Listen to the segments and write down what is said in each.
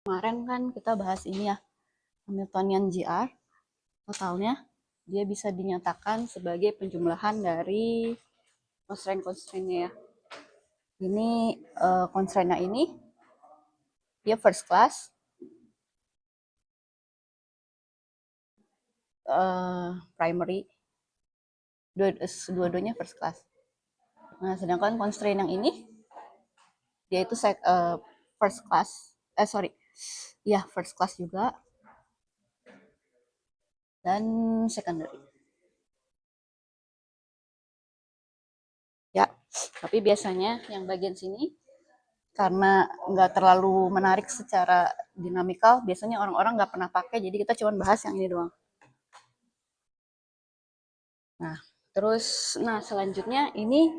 Kemarin kan kita bahas ini ya, Hamiltonian GR, totalnya dia bisa dinyatakan sebagai penjumlahan dari constraint-constraintnya ya. Ini constraintnya ini dia first class, primary, dua-duanya first class. Nah, sedangkan constraint yang ini dia itu first class, first class juga dan secondary. Ya, tapi biasanya yang bagian sini karena nggak terlalu menarik secara dinamikal, biasanya orang-orang nggak pernah pakai, jadi kita cuma bahas yang ini doang. Nah, terus, selanjutnya ini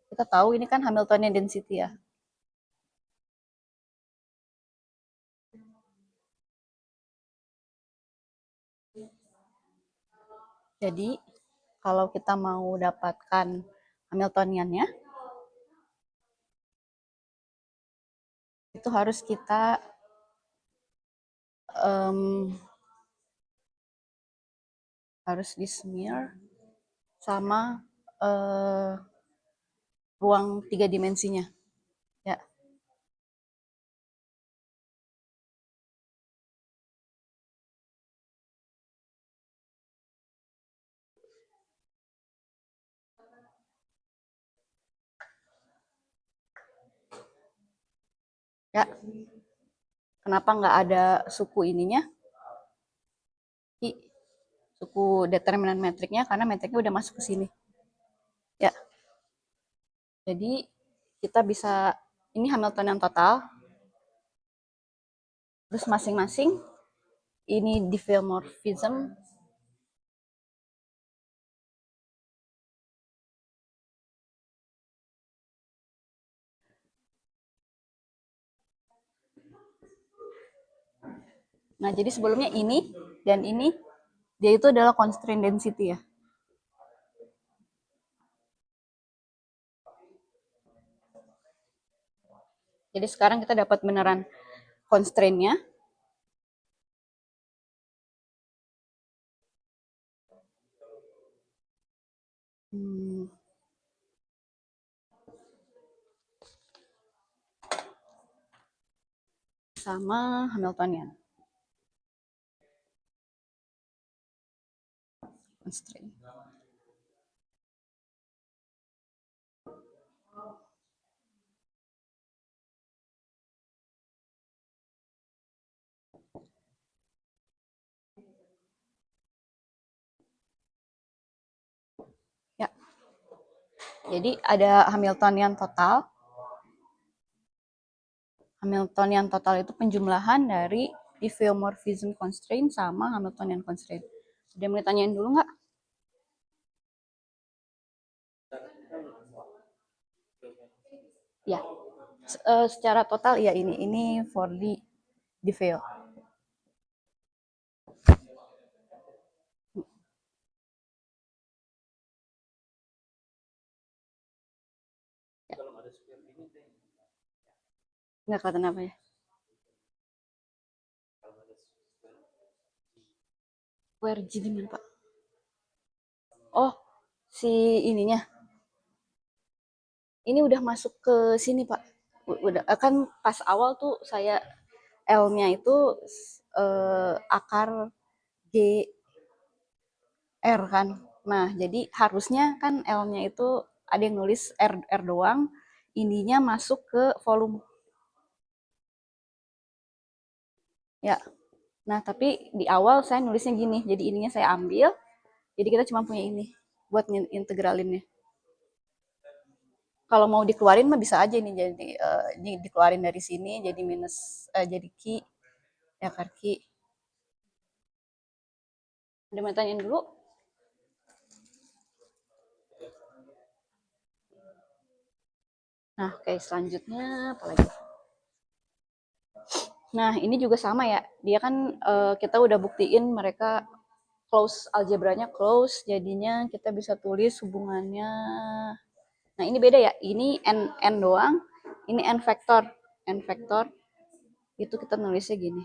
kita tahu ini kan Hamiltonian density ya. Jadi kalau kita mau dapatkan Hamiltoniannya, itu harus kita harus di smear sama ruang 3 dimensinya. Ya. Ya. Kenapa nggak ada suku ininya? Suku determinan metriknya karena metriknya udah masuk ke sini. Ya. Jadi kita bisa ini Hamiltonian total. Terus masing-masing ini diffeomorphism. Nah, jadi sebelumnya ini dan ini dia itu adalah constraint density ya. Jadi sekarang kita dapat beneran constraint-nya. Sama Hamiltonian. Constraint. Ya. Jadi ada Hamiltonian total. Hamiltonian total itu penjumlahan dari diffeomorphism constraint sama Hamiltonian constraint. Ada yang mau ditanyain dulu nggak? Ya, secara total ya ini for the diffeo. Nggak kelihatan apa ya? Where G di mana, Pak? Oh, si ininya. Ini udah masuk ke sini, Pak. Udah kan pas awal tuh saya L-nya itu akar G R kan. Nah, jadi harusnya kan L-nya itu ada yang nulis R doang, ininya masuk ke volume. Ya. Nah, tapi di awal saya nulisnya gini. Jadi ininya saya ambil. Jadi kita cuma punya ini buat integralinnya. Kalau mau dikeluarin mah bisa aja nih, jadi dikeluarin dari sini jadi minus jadi Q ya akar Q. Udah mau tanyain dulu? Nah, oke, selanjutnya apa lagi? Nah, ini juga sama ya. Dia kan kita udah buktiin mereka close, algebranya close, jadinya kita bisa tulis hubungannya. Nah, ini beda ya. Ini n doang, ini n vektor. N vektor itu kita nulisnya gini.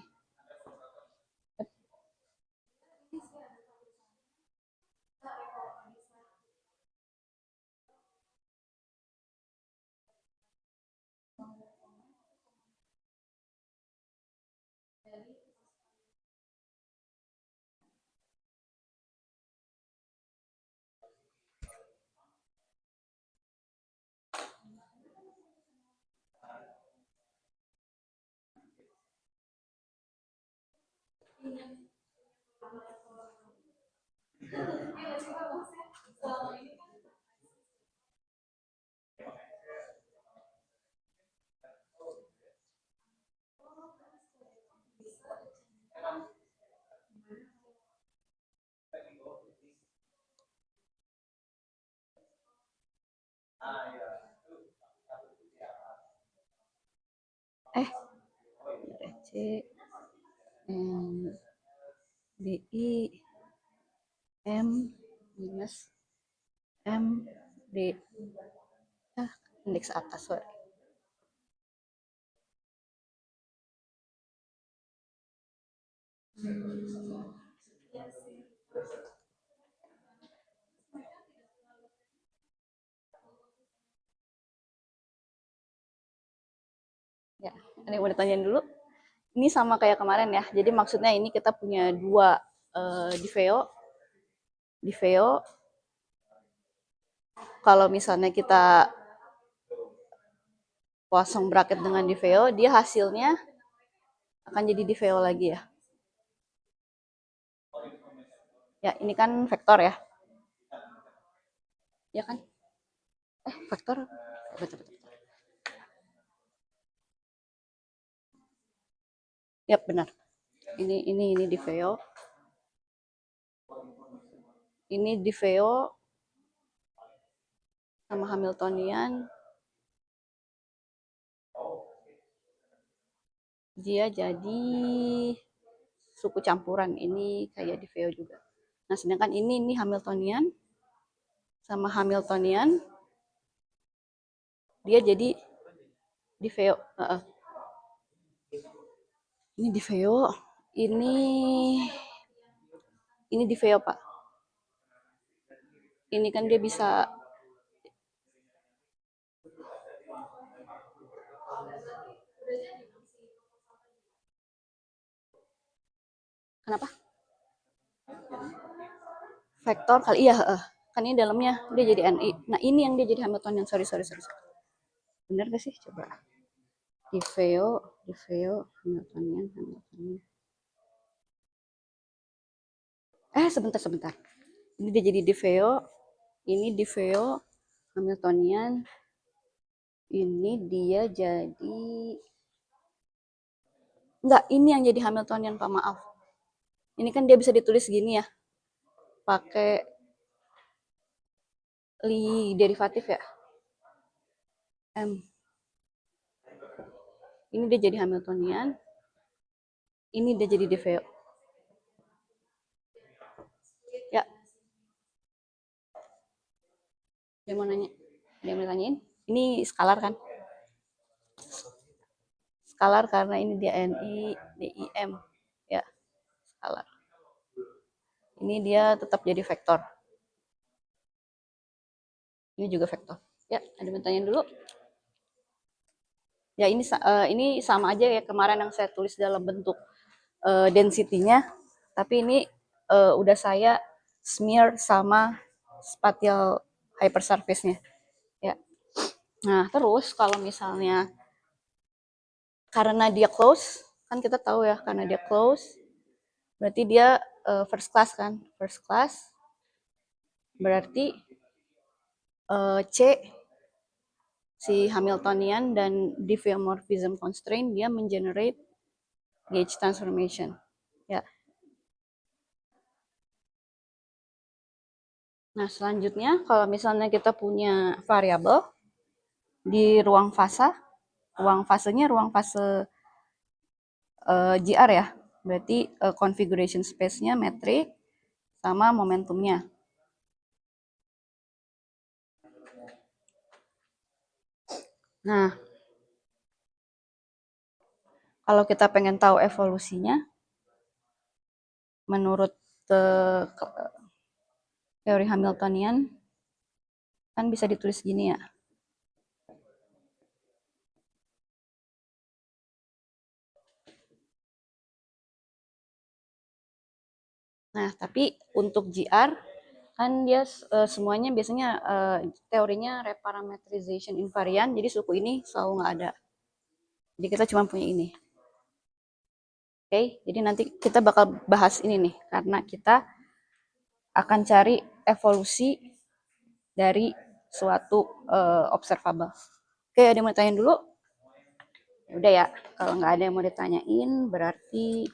C N D I M minus M D indeks atas, sorry. Ya, ada yang mau ditanyain dulu? Ini sama kayak kemarin ya. Jadi maksudnya ini kita punya dua Diveo. Kalau misalnya kita kosong bracket dengan Diveo, dia hasilnya akan jadi Diveo lagi ya. Ya, ini kan vektor ya. Ya kan? Vektor. Betul. Ya, benar. Ini Diveo. Ini Diveo sama Hamiltonian. Dia jadi suku campuran. Ini kayak Diveo juga. Nah, sedangkan ini Hamiltonian sama Hamiltonian dia jadi Diveo. Ini Diveo, ini Diveo Pak. Ini kan dia bisa kenapa? Vektor kali iya, kan ini dalamnya dia jadi NI. Nah, ini yang dia jadi Hamiltonian. Sorry. Bener gak sih? Coba. Diveo, Hamiltonian. Sebentar. Ini dia jadi Diveo, ini Diveo, Hamiltonian, ini dia jadi enggak, ini yang jadi Hamiltonian Pak, maaf. Ini kan dia bisa ditulis gini ya, pakai Lie derivatif ya. M. Ini dia jadi Hamiltonian, ini dia jadi Diveo. Ya. Dia mau nanya? Dia mau tanyain? Ini skalar kan? Skalar karena ini dia NI, DIM. Ya, skalar. Ini dia tetap jadi vektor. Ini juga vektor. Ya, ada yang tanya dulu? Ya, ini sama aja ya kemarin yang saya tulis dalam bentuk density-nya, tapi ini udah saya smear sama spatial hypersurface-nya. Ya. Nah, terus kalau misalnya karena dia close, kan kita tahu ya karena dia close, berarti dia first class kan? First class berarti C si Hamiltonian dan diffeomorphism constraint dia mengenerate gauge transformation. Ya. Nah, selanjutnya kalau misalnya kita punya variabel di ruang fasenya ruang fase GR ya. Berarti configuration space-nya metrik sama momentumnya. Nah, Kalau kita pengen tahu evolusinya, menurut teori Hamiltonian, kan bisa ditulis gini ya. Nah, tapi untuk GR, kan dia semuanya biasanya teorinya reparametrization invariant, jadi suku ini selalu nggak ada. Jadi kita cuma punya ini. Oke, jadi nanti kita bakal bahas ini nih, karena kita akan cari evolusi dari suatu observable. Oke, ada yang mau ditanyain dulu? Udah ya, kalau nggak ada yang mau ditanyain, berarti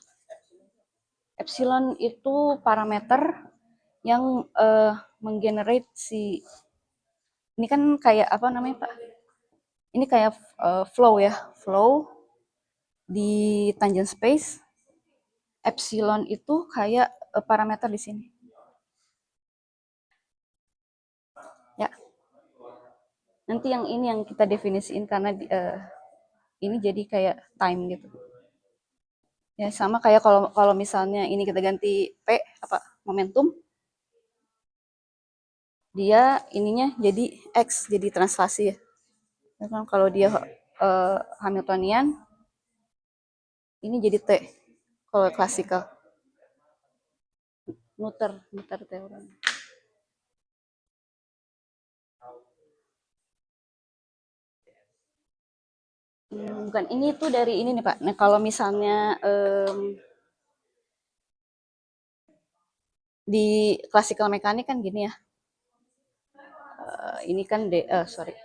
epsilon itu parameter yang menggenerate si, ini kan kayak apa namanya Pak? Ini kayak flow ya, flow di tangent space. Epsilon itu kayak parameter di sini. Ya, nanti yang ini yang kita definisiin karena ini jadi kayak time gitu. Ya sama kayak kalau kalau misalnya ini kita ganti P apa momentum, dia ininya jadi X, jadi translasi ya. Kalau dia Hamiltonian, ini jadi T. Kalau klasikal, muter teorem. Bukan, ini tuh dari ini nih Pak. Nah kalau misalnya di klasikal mekanik kan gini ya. Ini kan sorry.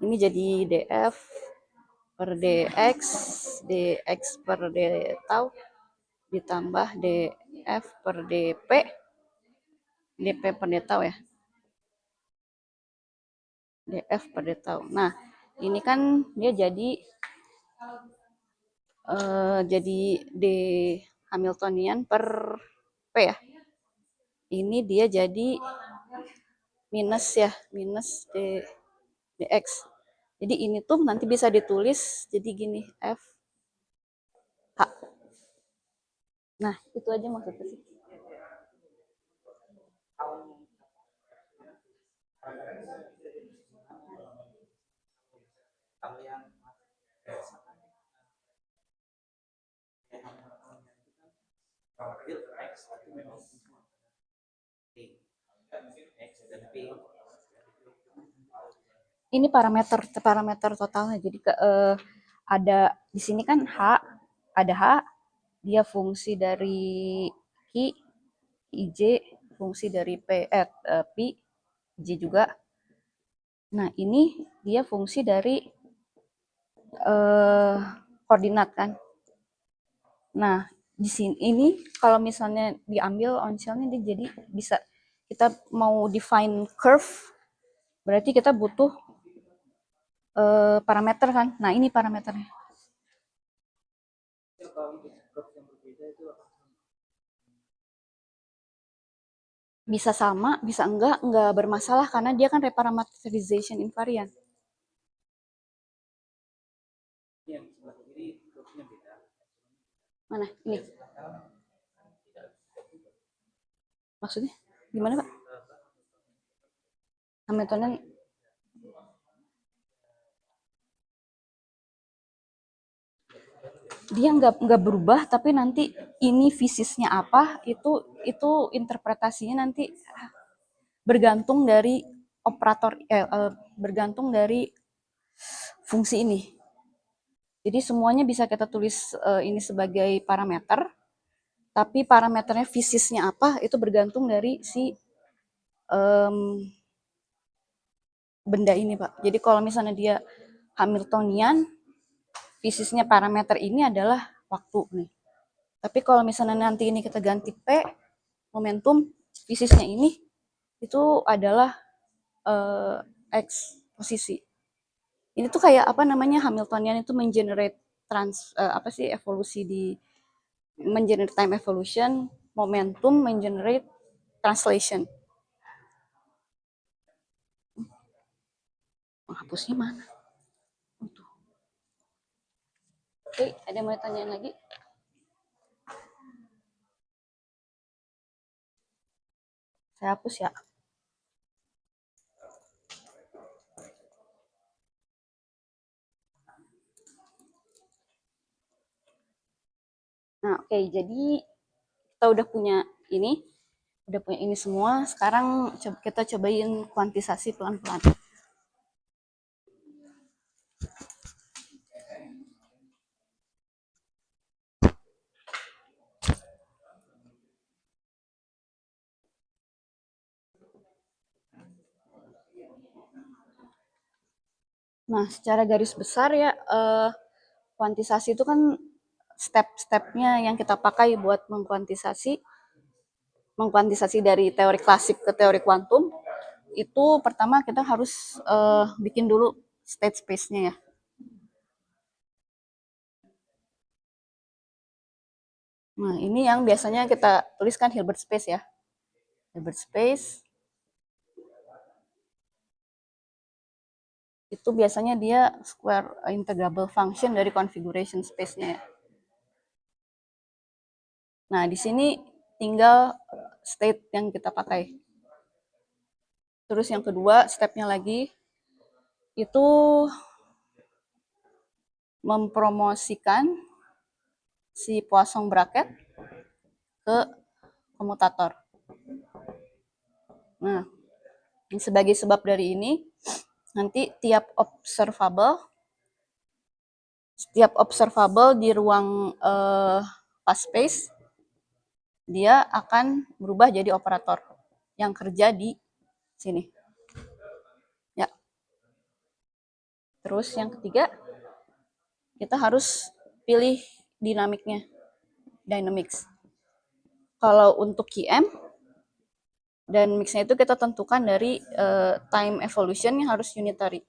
Ini jadi df per dx, dx per d tau ditambah df per dp, dp per d tau ya. df per d tau. Nah, ini kan dia jadi d Hamiltonian per p ya. Ini dia jadi minus ya, minus dx. Jadi ini tuh nanti bisa ditulis jadi gini, f h. Nah, itu aja maksudnya sih. Ini parameter parameter totalnya. Jadi ada di sini kan h, ada h, dia fungsi dari ki, ij, fungsi dari pi, j juga. Nah, ini dia fungsi dari koordinat kan. Nah, di sini ini kalau misalnya diambil onshellnya dia jadi bisa, kita mau define curve, berarti kita butuh parameter kan. Nah, ini parameternya. Bisa sama, bisa enggak bermasalah karena dia kan reparametrization invariant. Mana? Ini. Maksudnya? Gimana, Pak? Hamiltonian dia nggak berubah, tapi nanti ini fisisnya apa itu interpretasinya nanti bergantung dari operator bergantung dari fungsi ini. Jadi semuanya bisa kita tulis ini sebagai parameter, tapi parameternya fisisnya apa itu bergantung dari si benda ini Pak. Jadi kalau misalnya dia Hamiltonian, fisisnya parameter ini adalah waktu nih. Tapi kalau misalnya nanti ini kita ganti P, momentum, fisisnya ini itu adalah X posisi. Ini tuh kayak apa namanya, Hamiltonian itu mengenerate apa sih evolusi di mengenerate time evolution, momentum mengenerate translation. Menghapusnya mana? Oke, ada yang mau tanyain lagi? Saya hapus ya. Nah, oke, jadi kita udah punya ini semua. Sekarang kita cobain kuantisasi pelan-pelan. Nah, secara garis besar ya, kuantisasi itu kan step-stepnya yang kita pakai buat mengkuantisasi dari teori klasik ke teori kuantum. Itu pertama kita harus bikin dulu state space-nya ya. Nah, ini yang biasanya kita tuliskan Hilbert space ya. Hilbert space itu biasanya dia square integrable function dari configuration space-nya ya. Nah, di sini tinggal state yang kita pakai. Terus yang kedua, stepnya lagi itu mempromosikan si Poisson bracket ke komutator. Nah, sebagai sebab dari ini, nanti setiap observable di ruang fast space, dia akan berubah jadi operator yang kerja di sini. Ya. Terus yang ketiga, kita harus pilih dinamiknya, dynamics. Kalau untuk QM dan mixnya itu kita tentukan dari time evolution yang harus unitary.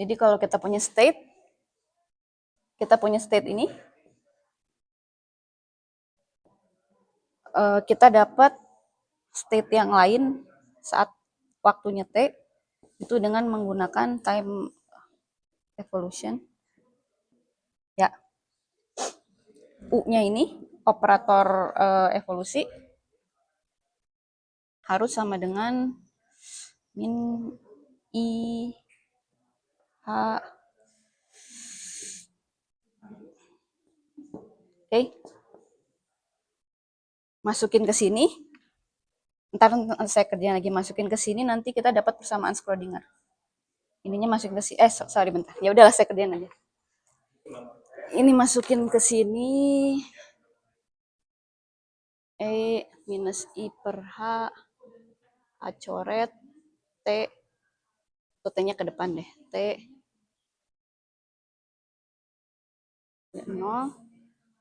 Jadi kalau kita punya state ini, kita dapat state yang lain saat waktunya T itu dengan menggunakan time evolution. Ya, U-nya ini operator evolusi harus sama dengan min I H. Oke. Masukin ke sini. Ntar saya kerjain lagi, masukin ke sini, nanti kita dapat persamaan Schrödinger. Ininya masukin ke sini. Sorry bentar. Ya udahlah, saya kerjain aja. Ini masukin ke sini. E minus I per H coret T, T-nya ke depan deh, T 0.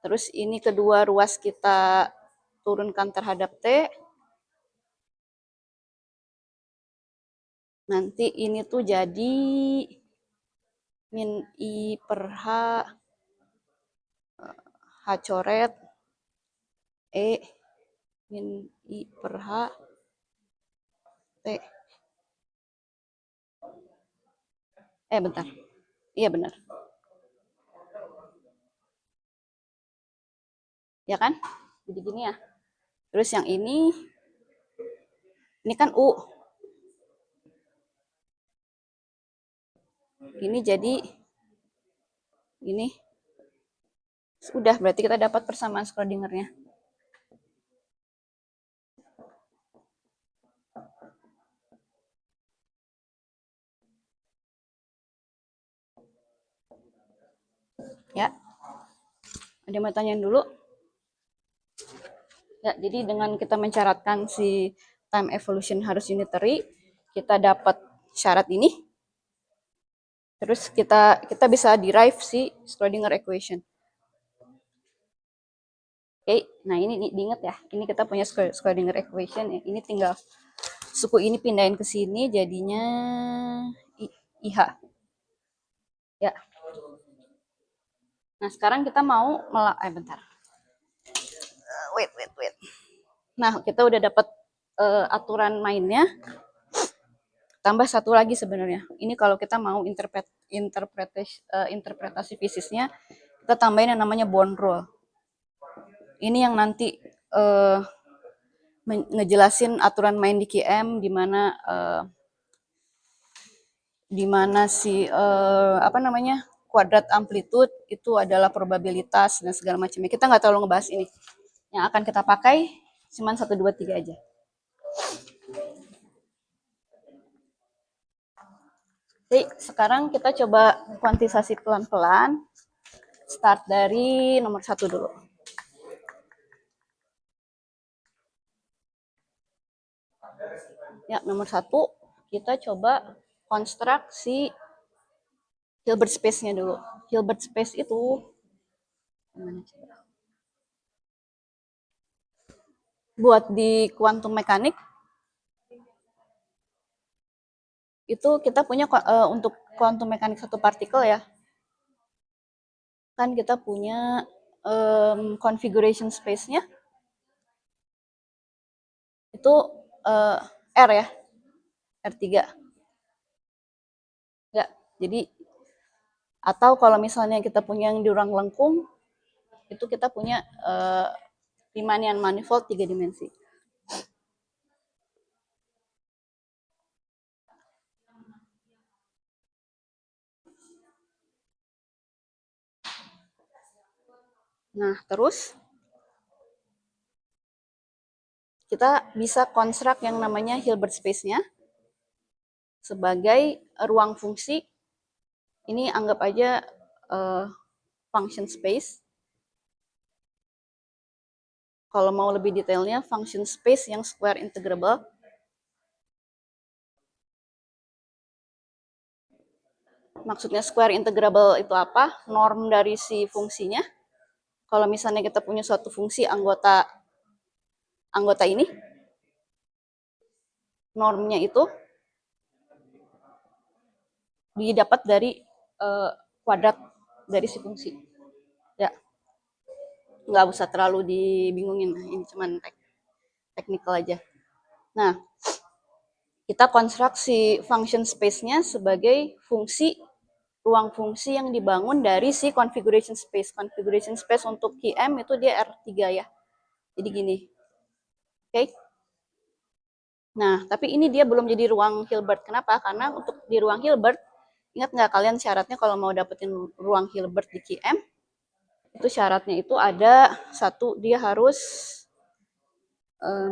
Terus ini kedua ruas kita turunkan terhadap T. Nanti ini tuh jadi min I per H coret E min I per H T. Bentar. Iya benar. Ya kan? Jadi gini ya. Terus yang ini kan U. Ini jadi ini. Sudah, berarti kita dapat persamaan Schrödinger-nya. Ya. Ada yang mau tanyain dulu? Ya, jadi dengan kita mencaratkan si time evolution harus unitary, kita dapat syarat ini. Terus kita bisa derive si Schrödinger equation. Oke, nah ini diingat ya. Ini kita punya Schrödinger equation. Ini tinggal suku ini pindahin ke sini, jadinya IH. Ya. Nah, sekarang kita mau bentar. Wait. Nah, kita udah dapat aturan mainnya. Tambah satu lagi sebenarnya. Ini kalau kita mau interpretasi fisiknya, kita tambahin yang namanya bond rule. Ini yang nanti ngejelasin aturan main di QM, di mana si apa namanya kuadrat amplitude itu adalah probabilitas dan segala macamnya. Kita nggak terlalu ngebahas ini. Yang akan kita pakai cuma 1, 2, 3 aja. Jadi sekarang kita coba kuantisasi pelan-pelan. Start dari nomor 1 dulu. Ya, nomor 1 kita coba konstruksi Hilbert space-nya dulu. Hilbert space itu buat di quantum mekanik itu kita punya untuk quantum mekanik satu partikel ya. Kan kita punya configuration space-nya itu R ya. R3. Ya, jadi atau kalau misalnya kita punya yang di ruang lengkung itu kita punya Riemannian manifold 3 dimensi. Nah, terus kita bisa konstruk yang namanya Hilbert space-nya sebagai ruang fungsi. Ini anggap aja function space. Kalau mau lebih detailnya, function space yang square integrable. Maksudnya square integrable itu apa? Norm dari si fungsinya. Kalau misalnya kita punya suatu fungsi anggota ini, normnya itu didapat dari kuadrat dari si fungsi. Ya, nggak usah terlalu dibingungin. Ini cuman technical aja. Nah, kita konstruksi function space-nya sebagai fungsi ruang fungsi yang dibangun dari si configuration space. Configuration space untuk QM itu dia R3 ya. Jadi gini. Oke. Nah, tapi ini dia belum jadi ruang Hilbert. Kenapa? Karena untuk di ruang Hilbert, ingat nggak kalian syaratnya kalau mau dapetin ruang Hilbert di QM, itu syaratnya itu ada satu, dia harus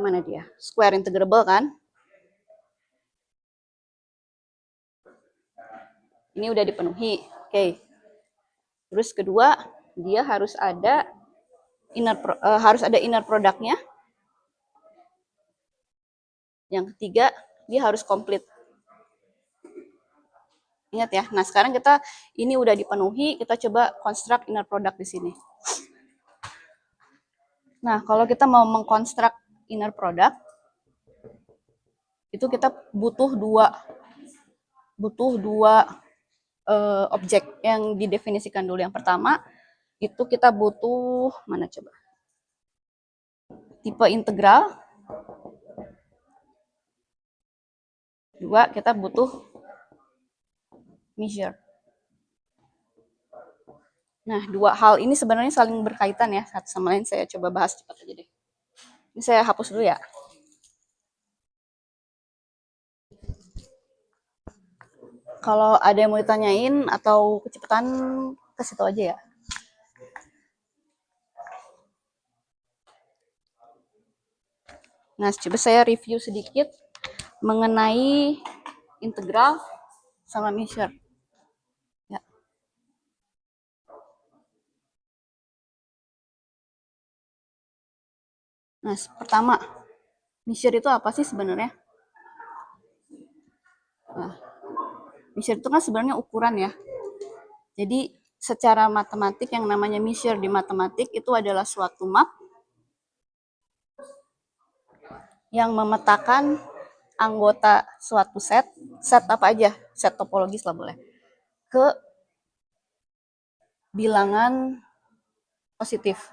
mana dia? Square integrable kan? Ini udah dipenuhi. Oke. Terus kedua, dia harus ada inner productnya. Yang ketiga, dia harus komplit. Ingat ya. Nah, sekarang kita ini udah dipenuhi, kita coba construct inner product di sini. Nah, kalau kita mau mengkonstruk inner product, itu kita butuh dua objek yang didefinisikan dulu. Yang pertama, itu kita butuh, mana coba? Tipe integral. Dua, kita butuh measure. Nah, dua hal ini sebenarnya saling berkaitan ya, satu sama lain. Saya coba bahas cepat aja deh. Ini saya hapus dulu ya. Kalau ada yang mau ditanyain atau kecepatan, kasih tahu aja ya. Nah, coba saya review sedikit mengenai integral sama measure. Ya. Nah, pertama, measure itu apa sih sebenarnya? Nah, measure itu kan sebenarnya ukuran ya. Jadi, secara matematik yang namanya measure di matematik itu adalah suatu map yang memetakan anggota suatu set apa aja, set topologis lah boleh, ke bilangan positif.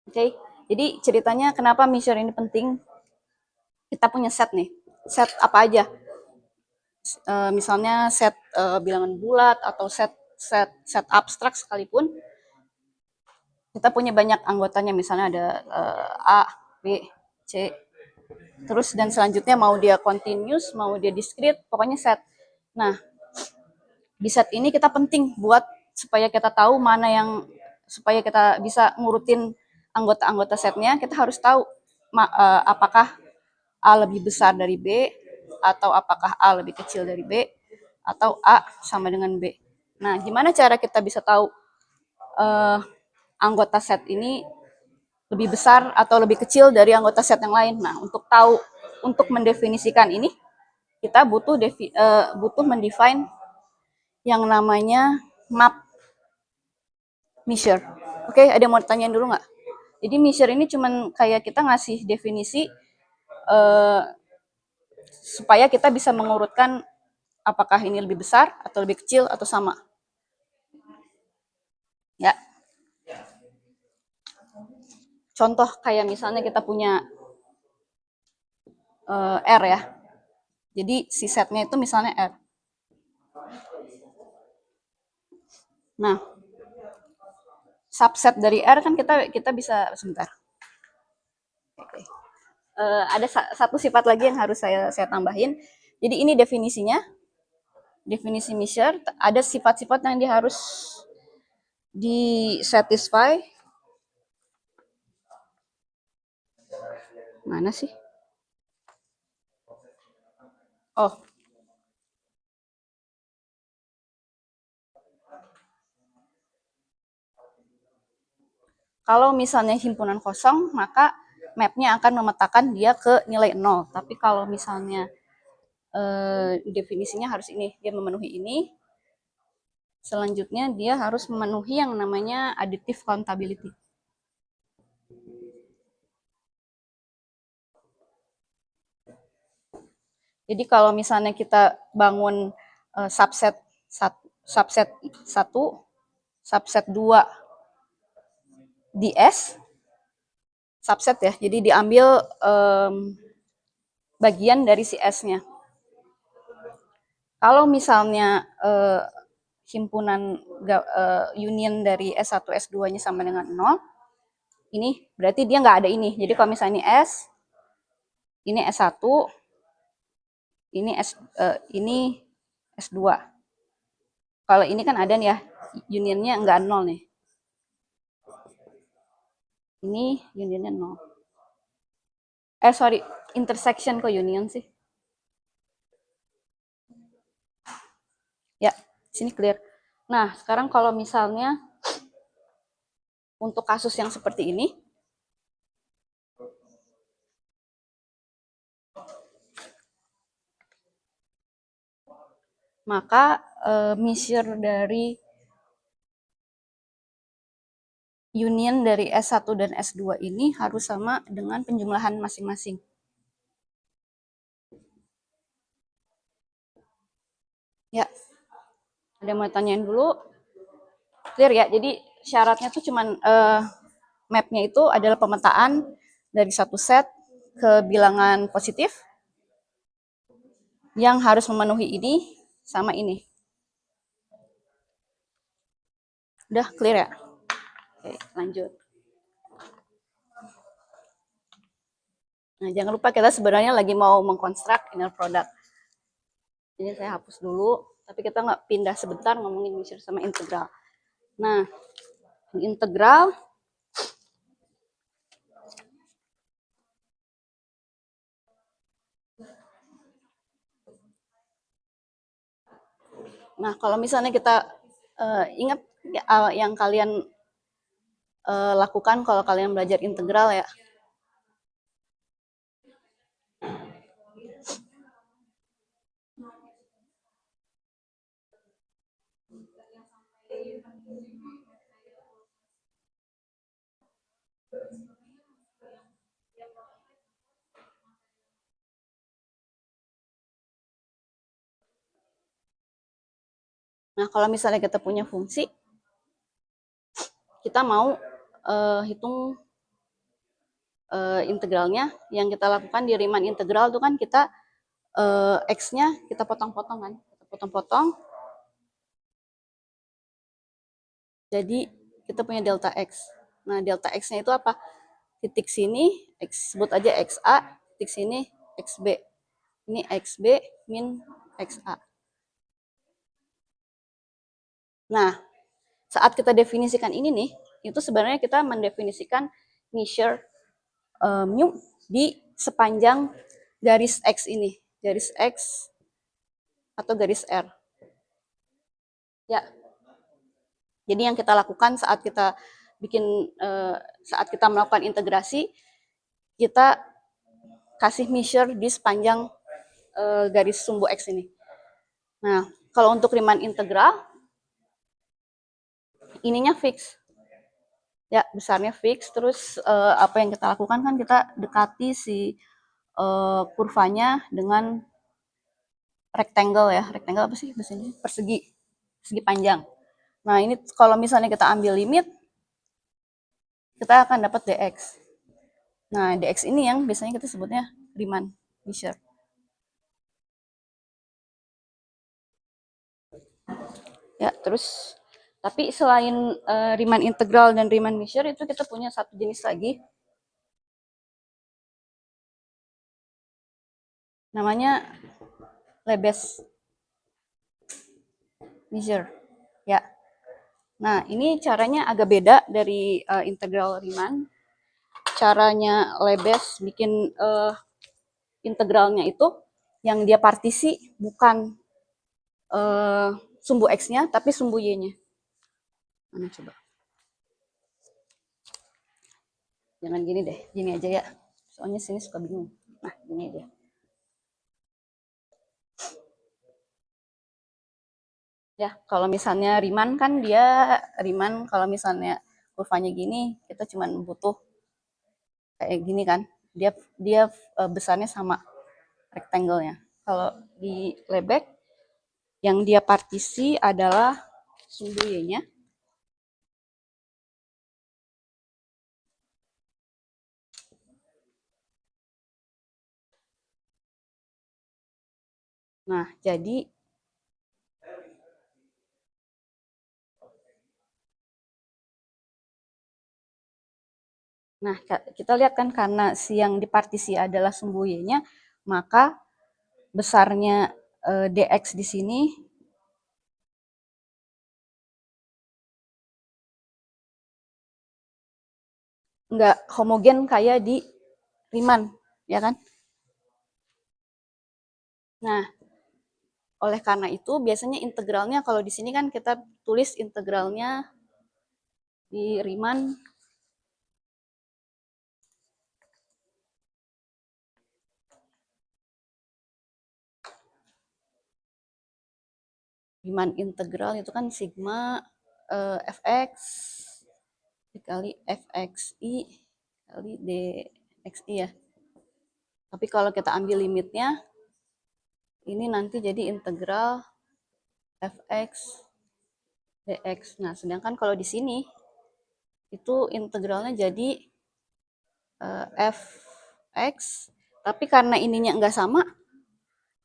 Oke, jadi ceritanya kenapa measure ini penting? Kita punya set nih, set apa aja? Misalnya set bilangan bulat atau set abstrak sekalipun, kita punya banyak anggotanya. Misalnya ada A, B, C, terus dan selanjutnya mau dia continuous, mau dia discrete, pokoknya set. Nah, di set ini kita penting buat supaya kita tahu mana yang supaya kita bisa ngurutin anggota-anggota setnya, kita harus tahu apakah A lebih besar dari B, atau apakah A lebih kecil dari B, atau A sama dengan B. Nah, gimana cara kita bisa tahu uh, anggota set ini lebih besar atau lebih kecil dari anggota set yang lain? Nah, untuk mendefinisikan ini, kita butuh mendefine yang namanya map measure. Oke, ada yang mau ditanyain dulu nggak? Jadi measure ini cuman kayak kita ngasih definisi uh, supaya kita bisa mengurutkan apakah ini lebih besar atau lebih kecil atau sama. Ya, contoh kayak misalnya kita punya R ya. Jadi si setnya itu misalnya R. Nah, subset dari R kan kita bisa sebentar. Ada satu sifat lagi yang harus saya tambahin. Jadi ini definisinya, definisi measure. Ada sifat-sifat yang dia harus di satisfy. Mana sih? Oh, kalau misalnya himpunan kosong, maka mapnya akan memetakan dia ke nilai 0. Tapi kalau misalnya definisinya harus ini, dia memenuhi ini. Selanjutnya dia harus memenuhi yang namanya additive countability. Jadi kalau misalnya kita bangun subset subset 1, subset 2 di S, subset ya. Jadi diambil bagian dari si S-nya. Kalau misalnya himpunan union dari S1 S2-nya sama dengan 0, ini berarti dia nggak ada ini. Jadi kalau misalnya ini S1, ini S2. Kalau ini kan ada nih ya, unionnya nggak 0 nih. Ini unionnya 0. Sorry, intersection kok union sih. Ya, sini clear. Nah, sekarang kalau misalnya untuk kasus yang seperti ini, maka measure dari union dari S1 dan S2 ini harus sama dengan penjumlahan masing-masing. Ya, ada yang mau tanyain dulu? Clear ya, jadi syaratnya tuh cuman mapnya itu adalah pemetaan dari satu set ke bilangan positif yang harus memenuhi ini sama ini. Udah clear ya? Oke, lanjut. Nah, jangan lupa kita sebenarnya lagi mau mengkonstruk inner product. Ini saya hapus dulu, tapi kita nggak pindah sebentar ngomongin measure sama integral. Nah, integral Nah, kalau misalnya kita ingat yang kalian lakukan kalau kalian belajar integral ya. Nah, kalau misalnya kita punya fungsi, kita mau hitung integralnya. Yang kita lakukan di Riemann integral itu kan kita X-nya kita potong-potong kan. Kita potong-potong. Jadi kita punya delta X. Nah, delta X-nya itu apa? Titik sini, X, sebut aja XA, titik sini XB. Ini XB min XA. Nah, saat kita definisikan ini nih, itu sebenarnya kita mendefinisikan measure mu di sepanjang garis X ini. Garis X atau garis R. Ya. Jadi yang kita lakukan saat kita saat kita melakukan integrasi, kita kasih measure di sepanjang garis sumbu X ini. Nah, kalau untuk Riemann integral, ininya fix. Ya, besarnya fix. Terus apa yang kita lakukan kan kita dekati si kurvanya dengan rectangle ya. Rectangle apa sih bahasanya? Persegi. Persegi panjang. Nah, ini kalau misalnya kita ambil limit, kita akan dapat dx. Nah, dx ini yang biasanya kita sebutnya Riemann measure. Ya, terus tapi selain Riemann integral dan Riemann measure itu kita punya satu jenis lagi. Namanya Lebesgue measure. Ya. Nah, ini caranya agak beda dari integral Riemann. Caranya Lebesgue bikin integralnya itu yang dia partisi bukan sumbu X-nya, tapi sumbu Y-nya. Mana coba? Jangan gini deh, gini aja ya. Soalnya sini suka bingung. Nah, gini aja. Ya, kalau misalnya Riemann kan Riemann kalau misalnya kurvanya gini, kita cuma butuh kayak gini kan. Dia besarnya sama rectangle-nya. Kalau di Lebesgue yang dia partisi adalah sumbu Y-nya. Nah, jadi kita lihat kan karena si yang dipartisi adalah sumbu Y-nya, maka besarnya dx di sini nggak homogen kayak di Riemann, ya kan? Nah, oleh karena itu biasanya integralnya kalau di sini kan kita tulis integralnya di Riemann integral itu kan sigma fx dikali fxi kali dxi ya. Tapi kalau kita ambil limitnya, ini nanti jadi integral fx dx. Nah, sedangkan kalau di sini itu integralnya jadi fx, tapi karena ininya enggak sama,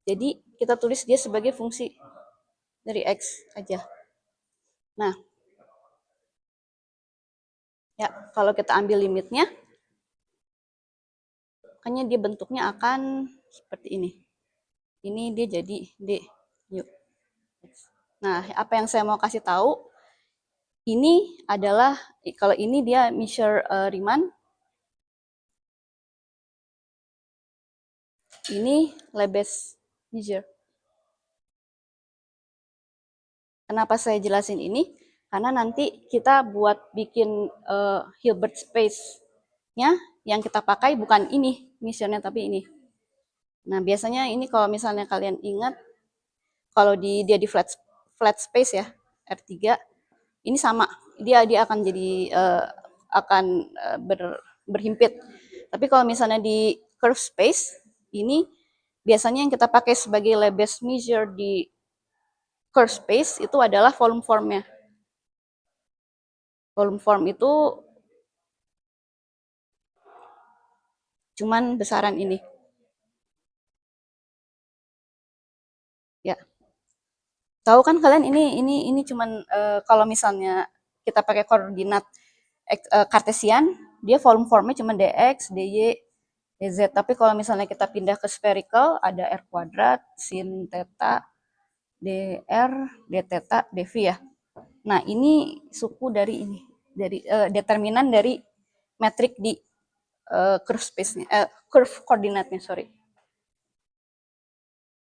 jadi kita tulis dia sebagai fungsi dari x aja. Nah, ya kalau kita ambil limitnya, makanya dia bentuknya akan seperti ini. Ini dia jadi d. Yuk. Nah, apa yang saya mau kasih tahu, ini adalah, kalau ini dia measure Riemann, ini Lebesgue measure. Kenapa saya jelasin ini? Karena nanti kita buat bikin Hilbert space-nya, yang kita pakai bukan ini measure-nya, tapi ini. Nah, biasanya ini kalau misalnya kalian ingat, kalau dia di flat space ya, R3, ini sama. Dia akan jadi berhimpit. Tapi kalau misalnya di curve space, ini biasanya yang kita pakai sebagai Lebesgue measure di curve space itu adalah volume formnya. Volume form itu cuman besaran ini. Ya, tahu kan kalian ini cuman kalau misalnya kita pakai koordinat kartesian, dia volume formnya cuma dx, dy, dz. Tapi kalau misalnya kita pindah ke spherical, ada r kuadrat, sin theta, dr, d theta, dv ya. Nah, ini suku dari ini, dari determinan dari metrik di curve space-nya, curve koordinatnya, sorry.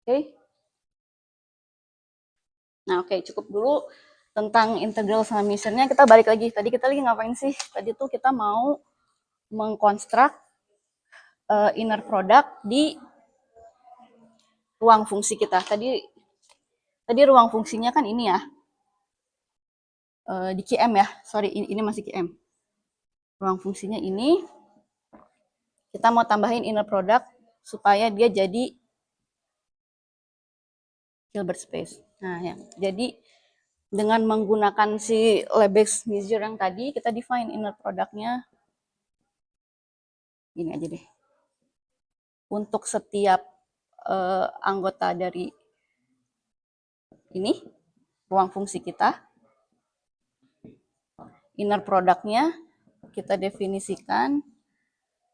Oke. Nah, oke, cukup dulu tentang integral sama measure-nya. Kita balik lagi. Tadi kita lagi ngapain sih? Tadi tuh kita mau mengkonstruk inner product di ruang fungsi kita. Tadi ruang fungsinya kan ini ya, di QM ya. Sorry, ini masih QM. Ruang fungsinya ini, kita mau tambahin inner product supaya dia jadi Hilbert space. Nah, ya. Jadi dengan menggunakan si Lebesgue measure yang tadi, kita define inner product-nya gini aja deh. Untuk setiap anggota dari ini, ruang fungsi kita, inner product-nya kita definisikan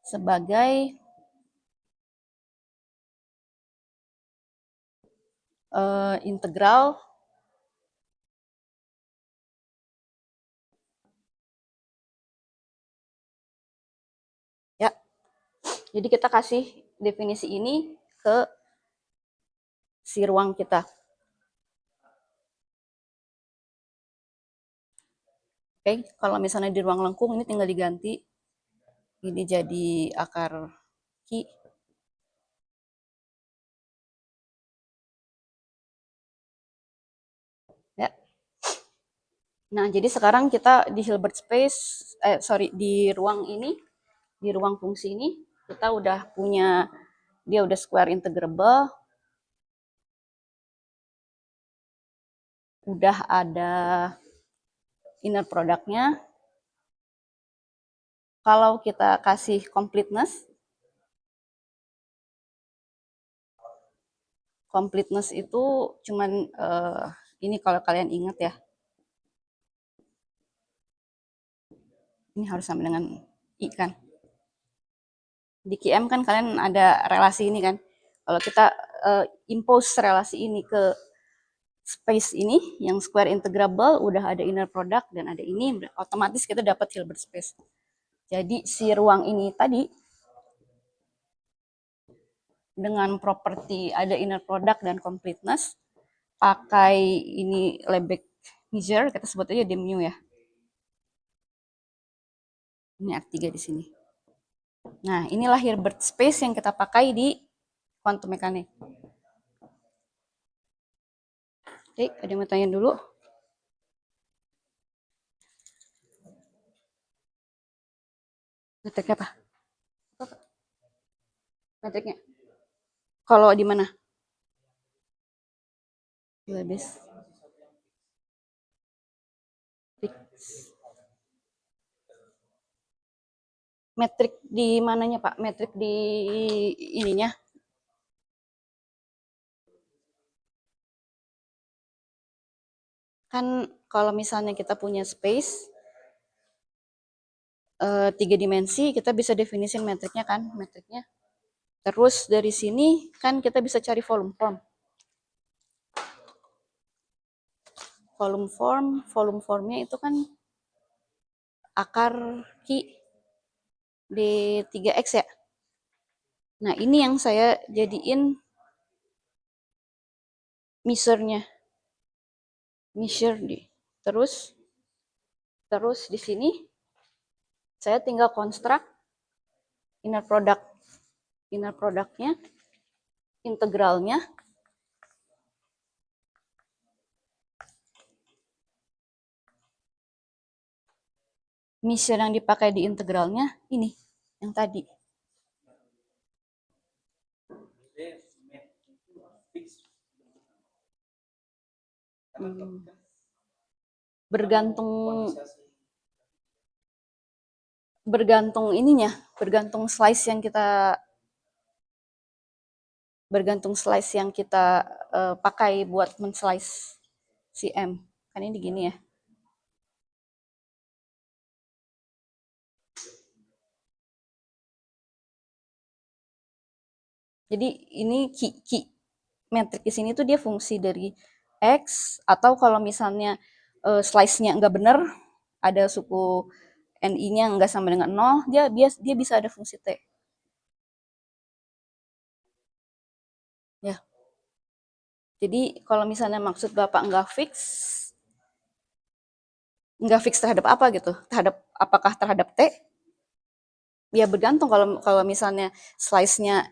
sebagai integral ya. Jadi kita kasih definisi ini ke si ruang kita. Oke, kalau misalnya di ruang lengkung ini tinggal diganti. Ini jadi akar Q. Ya. Nah, jadi sekarang kita di Hilbert space, di ruang ini, di ruang fungsi ini, kita udah punya, dia udah square integrable, udah ada inner product-nya. Kalau kita kasih completeness itu cuman ini kalau kalian ingat ya, ini harus sama dengan I kan. Di QM kan kalian ada relasi ini kan. Kalau kita impose relasi ini ke space ini yang square integrable, udah ada inner product dan ada ini, otomatis kita dapat Hilbert space. Jadi si ruang ini tadi dengan properti ada inner product dan completeness, pakai ini Lebesgue measure, kita sebut aja dmu ya. Ini R3 di sini. Nah, inilah Hilbert space yang kita pakai di quantum mechanics. Oke, ada yang mau tanya dulu? Metriknya apa? Metriknya? Kalau di mana? Lebesgue. Metrik di mananya Pak? Metrik di ininya? Kan kalau misalnya kita punya space 3 dimensi, kita bisa definisin metriknya kan, metriknya. Terus dari sini kan kita bisa cari volume form. Volume formnya itu kan akar Q D3X ya. Nah, ini yang saya jadiin measure-nya. Measure di. Terus di sini saya tinggal konstruk inner product. Inner product-nya, integralnya. Measure yang dipakai di integralnya ini, yang tadi. Bergantung bergantung ininya, bergantung slice yang kita pakai buat men-slice si M. Kan ini gini ya. Jadi ini metrik di sini tuh dia fungsi dari X, atau kalau misalnya slice-nya nggak benar, ada suku NI-nya nggak sama dengan 0, dia bisa ada fungsi T. Ya. Jadi kalau misalnya maksud Bapak nggak fix terhadap apa gitu? Apakah terhadap T? Ya bergantung, kalau misalnya slice-nya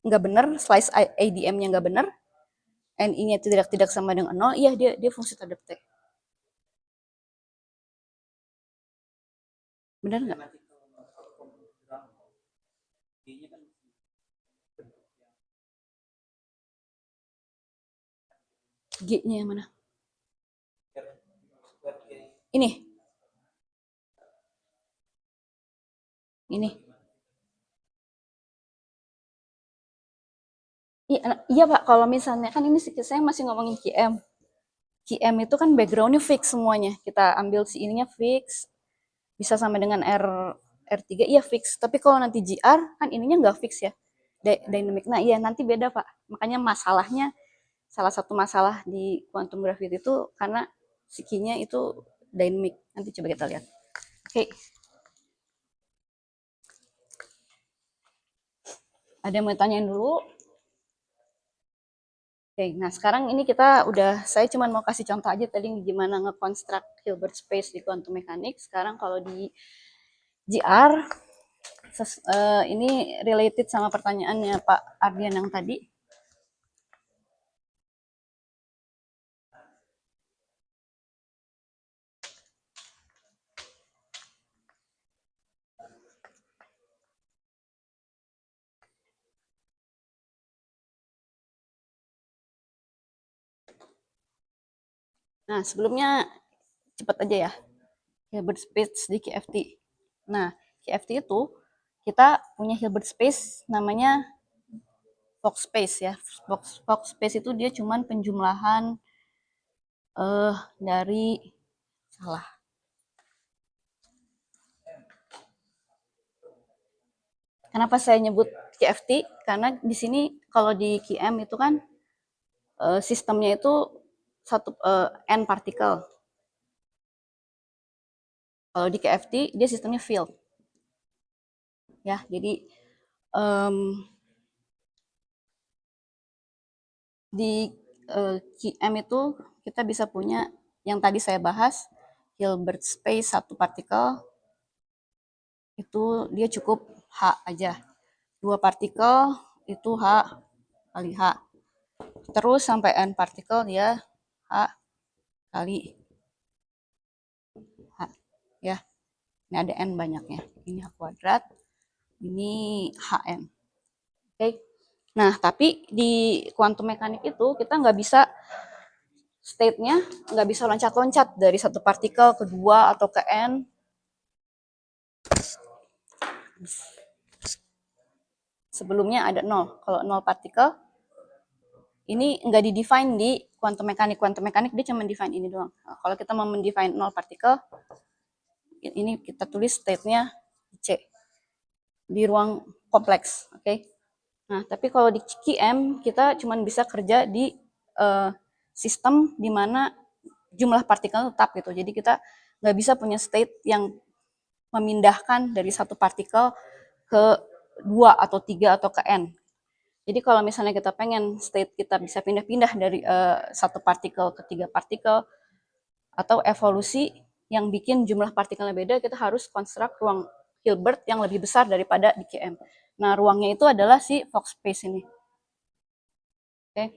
nggak benar, slice ADM-nya nggak benar, NI-nya tidak sama dengan 0, iya dia fungsi terhadap T. Benar nggak? G-nya yang mana? Ini. Ini. Iya Pak, kalau misalnya kan ini saya masih ngomongin QM. QM itu kan backgroundnya fix semuanya. Kita ambil si ininya fix, bisa sama dengan R3, iya fix. Tapi kalau nanti GR kan ininya nggak fix ya, dynamic. Nah iya nanti beda Pak. Makanya salah satu masalah di quantum gravity itu karena si key-nya itu dynamic. Nanti coba kita lihat. Oke. Ada yang mau tanyain dulu? Oke, nah sekarang ini saya cuma mau kasih contoh aja tadi gimana nge-construct Hilbert space di quantum mechanics. Sekarang kalau di GR, ini related sama pertanyaannya Pak Ardian yang tadi. Nah, sebelumnya cepat aja ya. Hilbert space di KFT. Nah, KFT itu kita punya Hilbert space namanya Fock space ya. Fock space itu dia cuman penjumlahan dari salah. Kenapa saya nyebut KFT? Karena di sini kalau di QM itu kan sistemnya itu n partikel. Kalau di KFT dia sistemnya field. Ya, jadi di QM itu kita bisa punya yang tadi saya bahas, Hilbert space satu partikel itu dia cukup H aja. 2 partikel itu H kali H. Terus sampai N partikel dia H kali H. Ya, ini ada N banyaknya. Ini H kuadrat, ini HN. Oke. Nah, tapi di quantum mekanik itu kita nggak bisa state-nya nggak bisa loncat-loncat dari satu partikel ke dua atau ke N. Sebelumnya ada 0. Kalau 0 partikel, ini nggak di-define di quantum mekanik. Quantum mekanik dia cuma define ini doang. Nah, kalau kita mau mendefine 0 partikel, ini kita tulis state-nya C. Di ruang kompleks, oke? Okay? Nah, tapi kalau di QM, kita cuma bisa kerja di sistem di mana jumlah partikel tetap gitu. Jadi kita nggak bisa punya state yang memindahkan dari satu partikel ke 2 atau 3 atau ke N. Jadi kalau misalnya kita pengen state kita bisa pindah-pindah dari satu partikel ke 3 partikel, atau evolusi yang bikin jumlah partikelnya beda, kita harus konstruk ruang Hilbert yang lebih besar daripada di QM. Nah, ruangnya itu adalah si Fock space ini. Oke.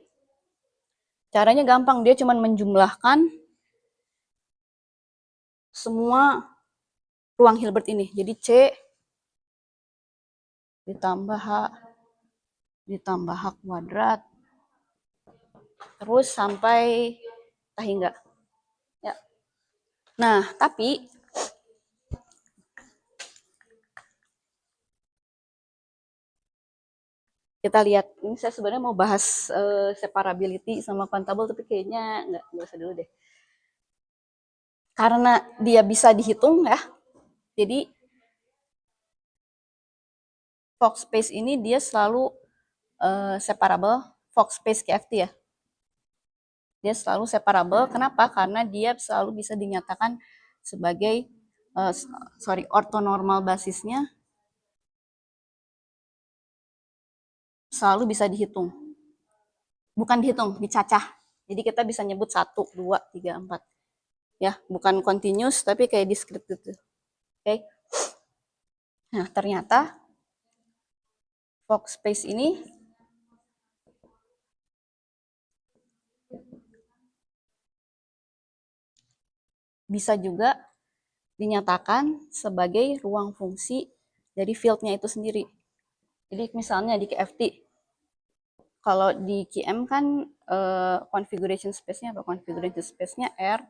Caranya gampang, dia cuma menjumlahkan semua ruang Hilbert ini. Jadi C ditambah H ditambah H kuadrat terus sampai hingga. Ya. Nah, tapi Kita lihat, ini saya sebenarnya mau bahas separability sama countable, tapi kayaknya nggak usah dulu deh. Karena dia bisa dihitung ya, jadi Fox space ini dia selalu separable, Fox space KFT ya. Dia selalu separable, kenapa? Karena dia selalu bisa dinyatakan sebagai, ortonormal basisnya selalu bisa dihitung. Bukan dihitung, dicacah. Jadi kita bisa nyebut 1, 2, 3, 4. Ya, bukan continuous, tapi kayak discrete gitu. Oke. Nah, ternyata Fox space ini bisa juga dinyatakan sebagai ruang fungsi dari field-nya itu sendiri. Jadi misalnya di KFT, kalau di QM kan configuration space-nya apa? Configuration space-nya R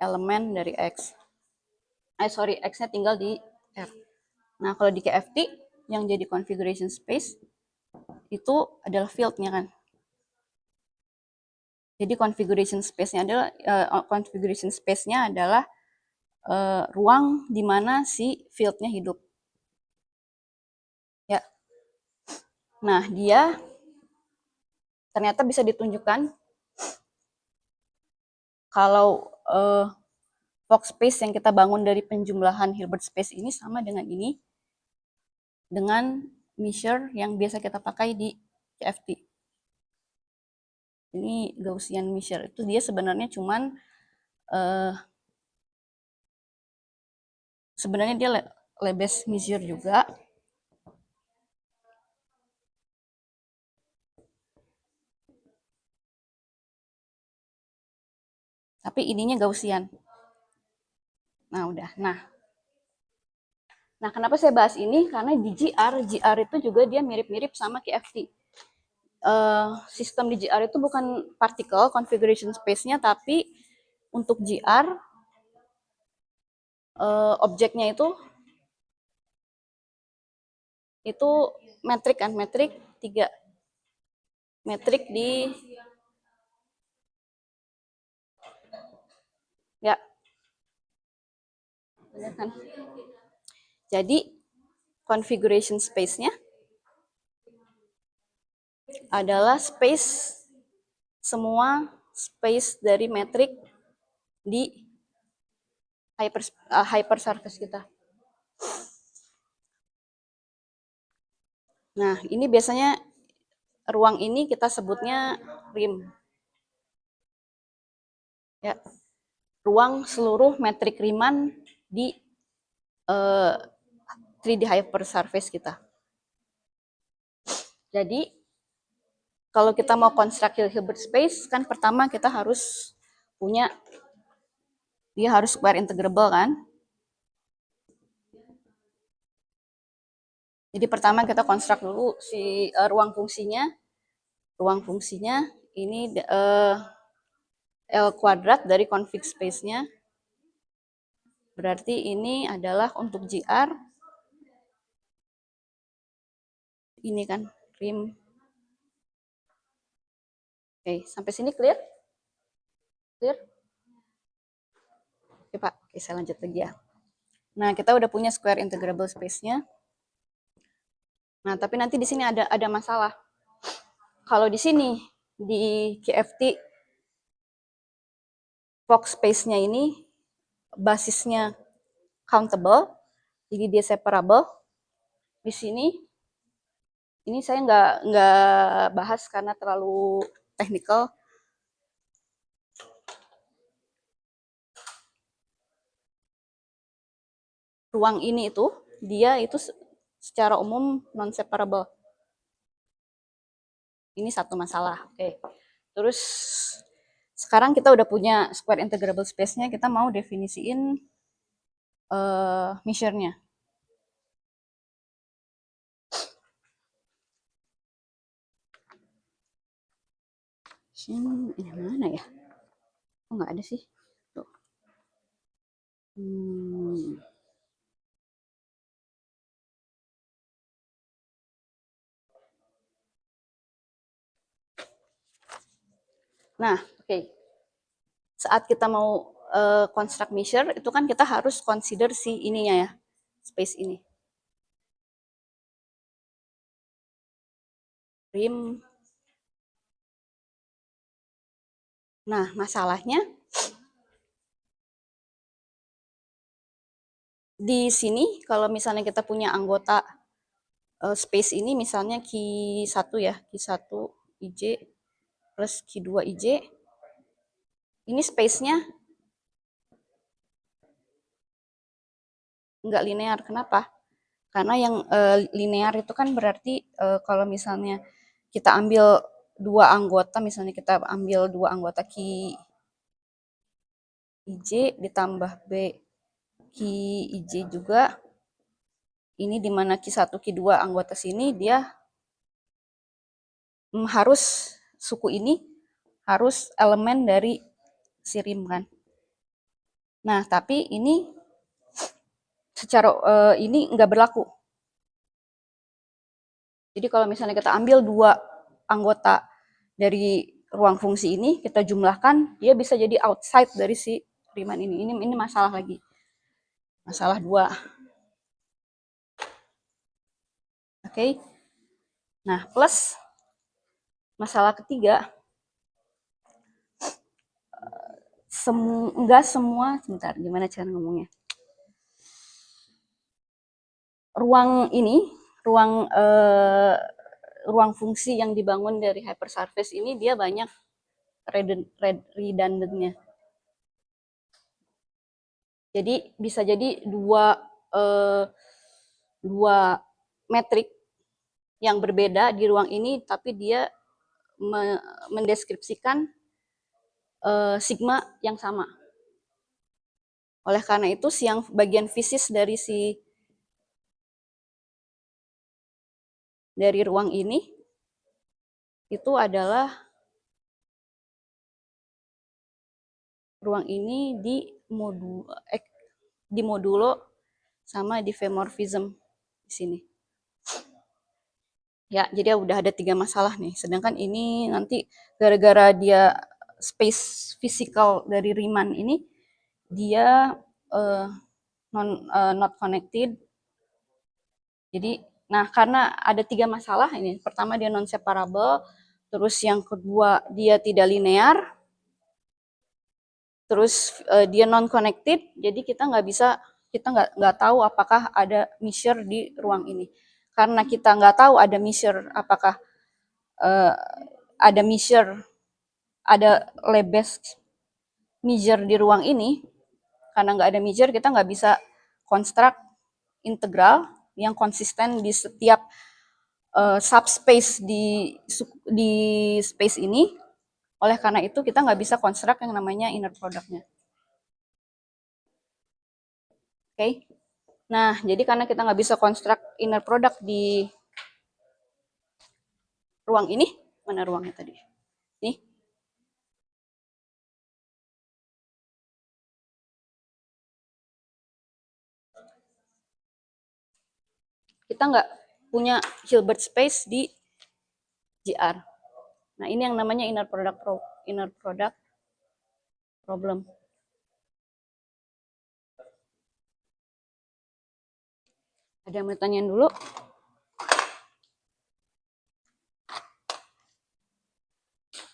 elemen dari X. X-nya tinggal di R. Nah, kalau di KFT yang jadi configuration space itu adalah field-nya kan. Jadi configuration space-nya adalah ruang di mana si field-nya hidup. Ya. Nah, dia ternyata bisa ditunjukkan kalau Fox space yang kita bangun dari penjumlahan Hilbert space ini sama dengan ini, dengan measure yang biasa kita pakai di KFT. Ini Gaussian measure, itu dia sebenarnya cuman sebenarnya dia Lebesgue measure juga. Tapi ininya Gaussian. Nah, udah. Nah, kenapa saya bahas ini? Karena di GR itu juga dia mirip-mirip sama KFT. Sistem di GR itu bukan partikel configuration space-nya, tapi untuk GR objeknya itu metrik kan, metrik 3. Metrik di ya kan. Jadi configuration space-nya adalah semua space dari metrik di hypersurface kita. Nah, ini biasanya ruang ini kita sebutnya rim. Ya. Ruang seluruh metrik riman di 3D hypersurface kita. Jadi kalau kita mau construct Hilbert space, kan pertama kita harus punya, dia harus square integrable kan. Jadi pertama kita construct dulu si ruang fungsinya. Ruang fungsinya ini L kuadrat dari config space-nya. Berarti ini adalah untuk GR. Ini kan rim. Oke, sampai sini clear? Clear? Oke, Pak. Oke, saya lanjut lagi ya. Nah, kita udah punya square integrable space-nya. Nah, tapi nanti di sini ada masalah. Kalau di sini di KFT Fox space-nya ini basisnya countable, jadi dia separable. Di sini ini saya nggak bahas karena terlalu teknikal. Ruang ini dia itu secara umum non separable. Ini satu masalah. Oke. Terus sekarang kita udah punya square integrable space-nya, kita mau definisiin measure-nya. Ini mana ya? Oh, nggak ada sih. Tuh. Nah, oke. Saat kita mau construct measure, itu kan kita harus consider si ininya ya, space ini. Rim. Nah, masalahnya di sini kalau misalnya kita punya anggota space ini misalnya Q1 ya, Q1 IJ plus Q2 IJ. Ini space-nya nggak linear. Kenapa? Karena yang linear itu kan berarti kalau misalnya kita ambil dua anggota, misalnya kita ambil dua anggota Q IJ ditambah B Q IJ juga, ini dimana Q1 Q2 anggota sini dia harus suku ini harus elemen dari si rim kan. Nah, tapi ini secara ini nggak berlaku. Jadi kalau misalnya kita ambil dua anggota dari ruang fungsi ini, kita jumlahkan, dia bisa jadi outside dari si riman ini. Ini masalah lagi. Masalah 2. Oke. Nah, plus masalah ketiga, enggak semua, sebentar, gimana cara ngomongnya? Ruang ini, ruang fungsi yang dibangun dari hypersurface ini dia banyak redundantnya. Jadi bisa jadi dua metrik yang berbeda di ruang ini, tapi dia mendeskripsikan sigma yang sama. Oleh karena itu, yang bagian fisis dari ruang ini itu adalah ruang ini di modulo sama diffeomorphism di sini. Ya, jadi udah ada 3 masalah nih. Sedangkan ini nanti gara-gara dia space physical dari Riemann ini, dia not connected. Jadi, nah karena ada 3 masalah ini. Pertama dia non separable, terus yang kedua dia tidak linear, terus dia non connected. Jadi kita nggak tahu apakah ada measure di ruang ini. Karena kita nggak tahu ada measure apakah ada measure, ada Lebesgue measure di ruang ini, karena nggak ada measure kita nggak bisa construct integral yang konsisten di setiap subspace di space ini. Oleh karena itu kita nggak bisa construct yang namanya inner productnya. Oke, nah jadi karena kita nggak bisa construct inner product di ruang ini, mana ruangnya tadi? Nih, kita nggak punya Hilbert space di GR. Nah ini yang namanya inner product problem. Ada yang mau tanyain dulu?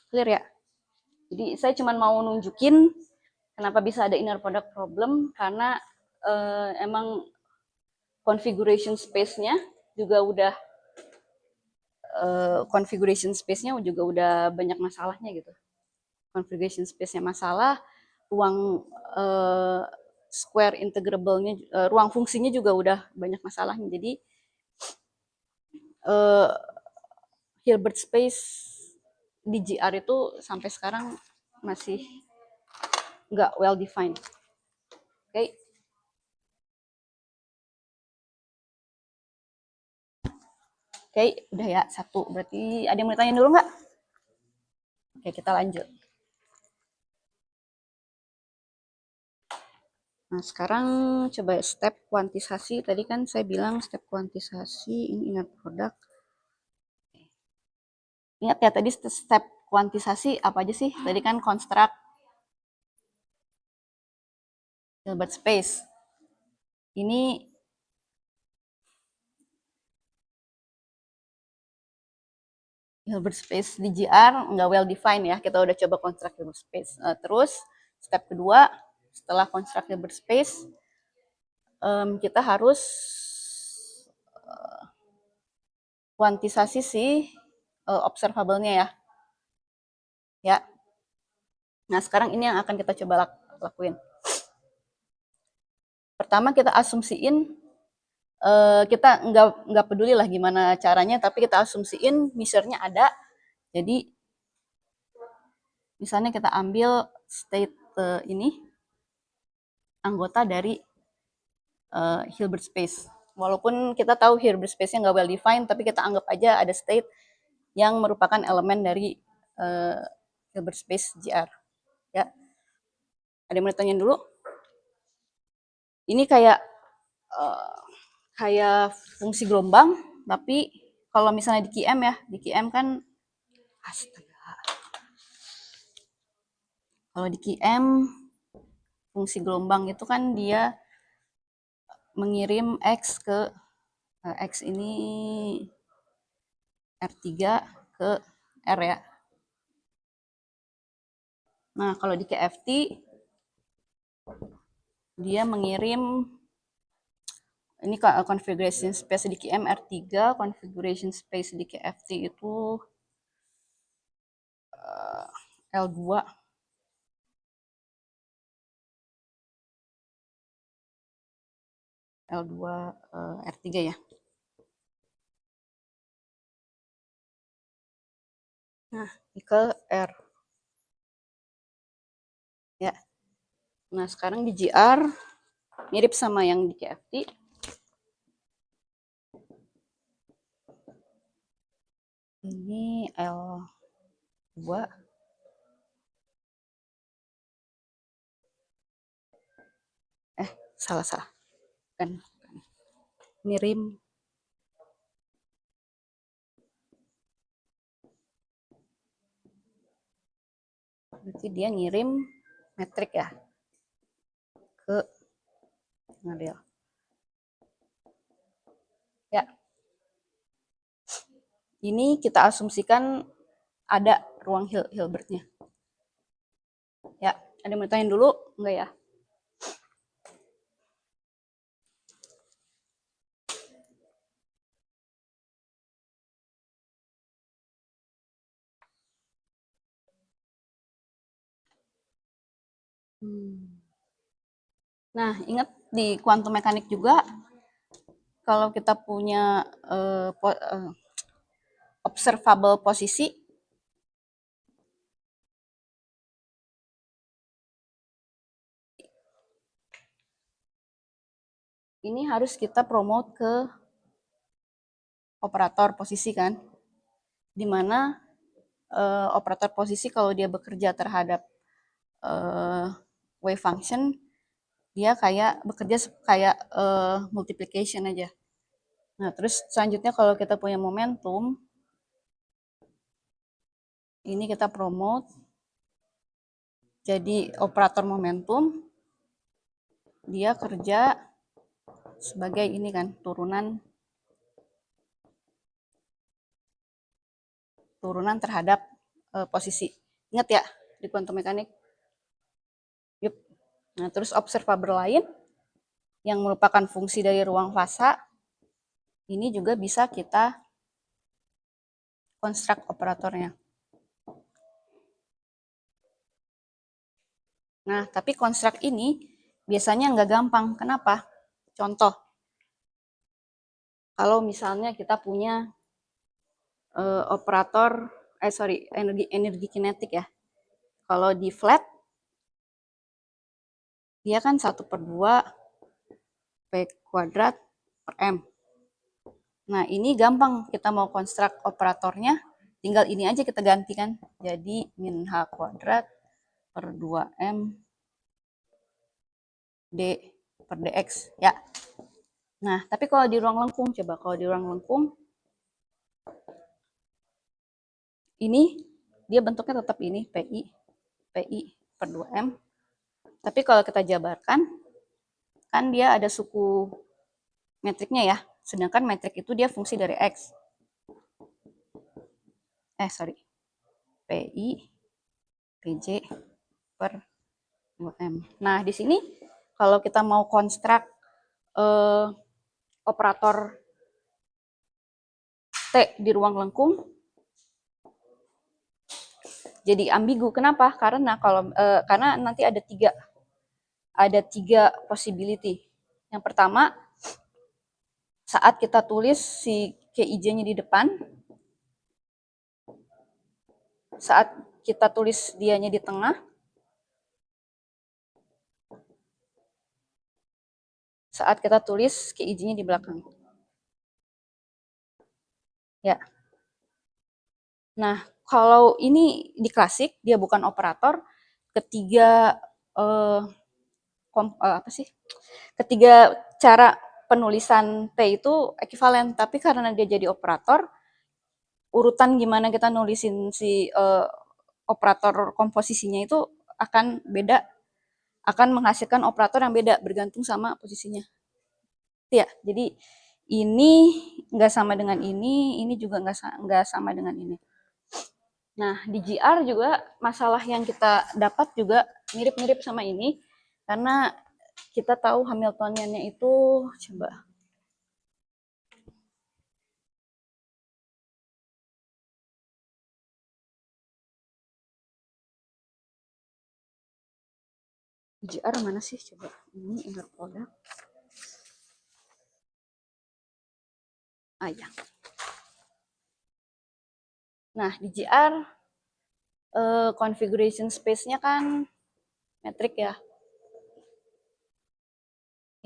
Clear ya? Jadi saya cuma mau nunjukin kenapa bisa ada inner product problem, karena emang configuration space-nya juga udah banyak masalahnya gitu. Configuration space-nya masalah, ruang square integrable-nya, ruang fungsinya juga udah banyak masalahnya. Jadi Hilbert space di GR itu sampai sekarang masih nggak well defined. Oke. Oke, udah ya, 1. Berarti ada yang mau tanya dulu nggak? Oke, kita lanjut. Nah, sekarang coba step kuantisasi. Tadi kan saya bilang step kuantisasi, ini inner product. Ingat ya, tadi step kuantisasi apa aja sih? Tadi kan construct Hilbert space. Ini Hilbert space di GR nggak well defined ya. Kita udah coba construct Hilbert space. Terus step kedua, setelah construct Hilbert space, kita harus kuantisasi si observable-nya ya. Ya. Nah, sekarang ini yang akan kita coba lakuin. Pertama kita asumsiin, kita nggak peduli lah gimana caranya, tapi kita asumsiin measure-nya ada. Jadi misalnya kita ambil state ini anggota dari Hilbert space. Walaupun kita tahu Hilbert space-nya nggak well defined, tapi kita anggap aja ada state yang merupakan elemen dari Hilbert space GR. Ya, ada yang mau tanya dulu? Ini kayak fungsi gelombang, tapi kalau misalnya di QM ya, di QM kan astaga. Kalau di QM fungsi gelombang itu kan dia mengirim X ke X ini R3 ke R ya. Nah, kalau di KFT dia mengirim ini configuration space di QM R3, configuration space di KFT itu L2. L2 R3 ya. Nah, ke R. Ya. Nah, sekarang di GR mirip sama yang di KFT. Ini L2. Salah. Kan. Ngirim. Berarti dia ngirim metrik ya. Ke ngadil. Ya. Ini kita asumsikan ada ruang Hilbertnya. Ya, ada yang mau tanya dulu? Enggak ya? Nah, ingat di quantum mekanik juga, kalau kita punya observable posisi, ini harus kita promote ke operator posisi kan, dimana operator posisi kalau dia bekerja terhadap wave function, dia kayak bekerja kayak multiplication aja. Nah, terus selanjutnya kalau kita punya momentum, ini kita promote jadi operator momentum, dia kerja sebagai ini kan turunan terhadap posisi. Ingat ya di quantum mekanik. Yuk. Nah, terus observable lain yang merupakan fungsi dari ruang fasa ini juga bisa kita construct operatornya. Nah, tapi construct ini biasanya nggak gampang. Kenapa? Contoh, kalau misalnya kita punya operator, energi kinetik ya. Kalau di flat, dia kan 1/2 P kuadrat per M. Nah, ini gampang kita mau construct operatornya, tinggal ini aja kita gantikan. Jadi min H kuadrat per 2M D per DX ya. Nah, tapi kalau di ruang lengkung, coba kalau di ruang lengkung, ini dia bentuknya tetap ini, PI per 2M. Tapi kalau kita jabarkan, kan dia ada suku metriknya ya, sedangkan metrik itu dia fungsi dari X. PI, PJ per 2M. Nah, di sini kalau kita mau konstruk operator T di ruang lengkung, jadi ambigu. Kenapa? Karena nanti ada tiga possibility. Yang pertama, saat kita tulis si KIJ-nya di depan, saat kita tulis dianya di tengah, saat kita tulis KIJ-nya di belakang. Ya. Nah, kalau ini di klasik, dia bukan operator, ketiga ketiga cara penulisan T itu ekivalen, tapi karena dia jadi operator, urutan gimana kita nulisin si operator komposisinya itu akan beda, akan menghasilkan operator yang beda bergantung sama posisinya. Ya, jadi ini nggak sama dengan ini juga nggak sama dengan ini. Nah, di GR juga masalah yang kita dapat juga mirip-mirip sama ini, karena kita tahu Hamiltoniannya itu, coba. GR mana sih? Coba. Ini inner product. Ya. Nah, di GR configuration space-nya kan metrik ya.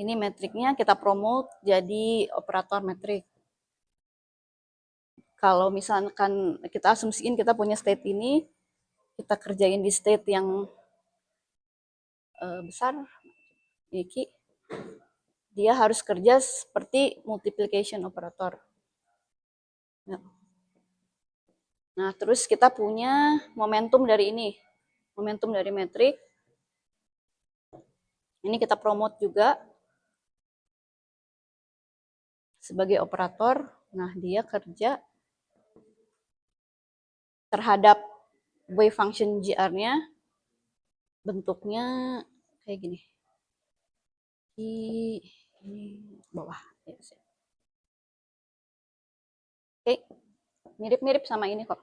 Ini metriknya kita promote jadi operator metrik. Kalau misalkan kita asumsiin kita punya state ini, kita kerjain di state yang besar, ini dia harus kerja seperti multiplication operator. Nah, terus kita punya momentum dari ini, momentum dari metrik. Ini kita promote juga sebagai operator. Nah, dia kerja terhadap wave function GR-nya, bentuknya kayak gini. Ini bawah. Oke, mirip-mirip sama ini kok.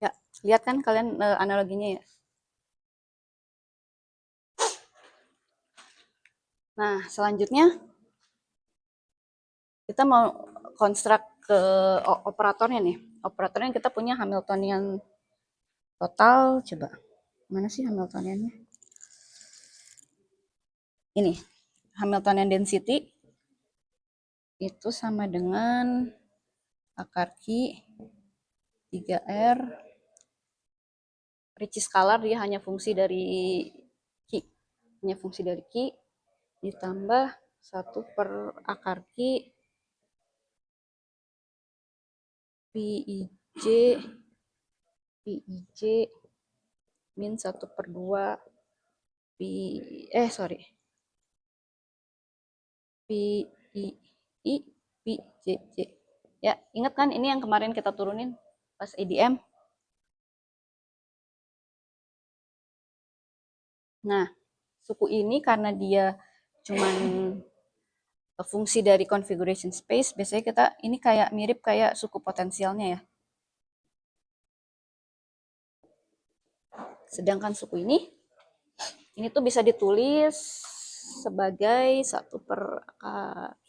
Ya, lihat kan kalian analoginya ya. Nah, selanjutnya kita mau konstruk ke operatornya nih. Operatornya kita punya Hamiltonian total, coba. Mana sih Hamiltoniannya? Ini, Hamiltonian density itu sama dengan akar Q 3R Ricci scalar, dia hanya fungsi dari Q. Hanya fungsi dari Q ditambah 1 per akar Q PIJ min 1/2 PIJ. Ya, ingat kan ini yang kemarin kita turunin pas EDM. Nah, suku ini karena dia cuman fungsi dari configuration space, biasanya kita ini kayak mirip kayak suku potensialnya ya. Sedangkan suku ini tuh bisa ditulis sebagai 1/Q.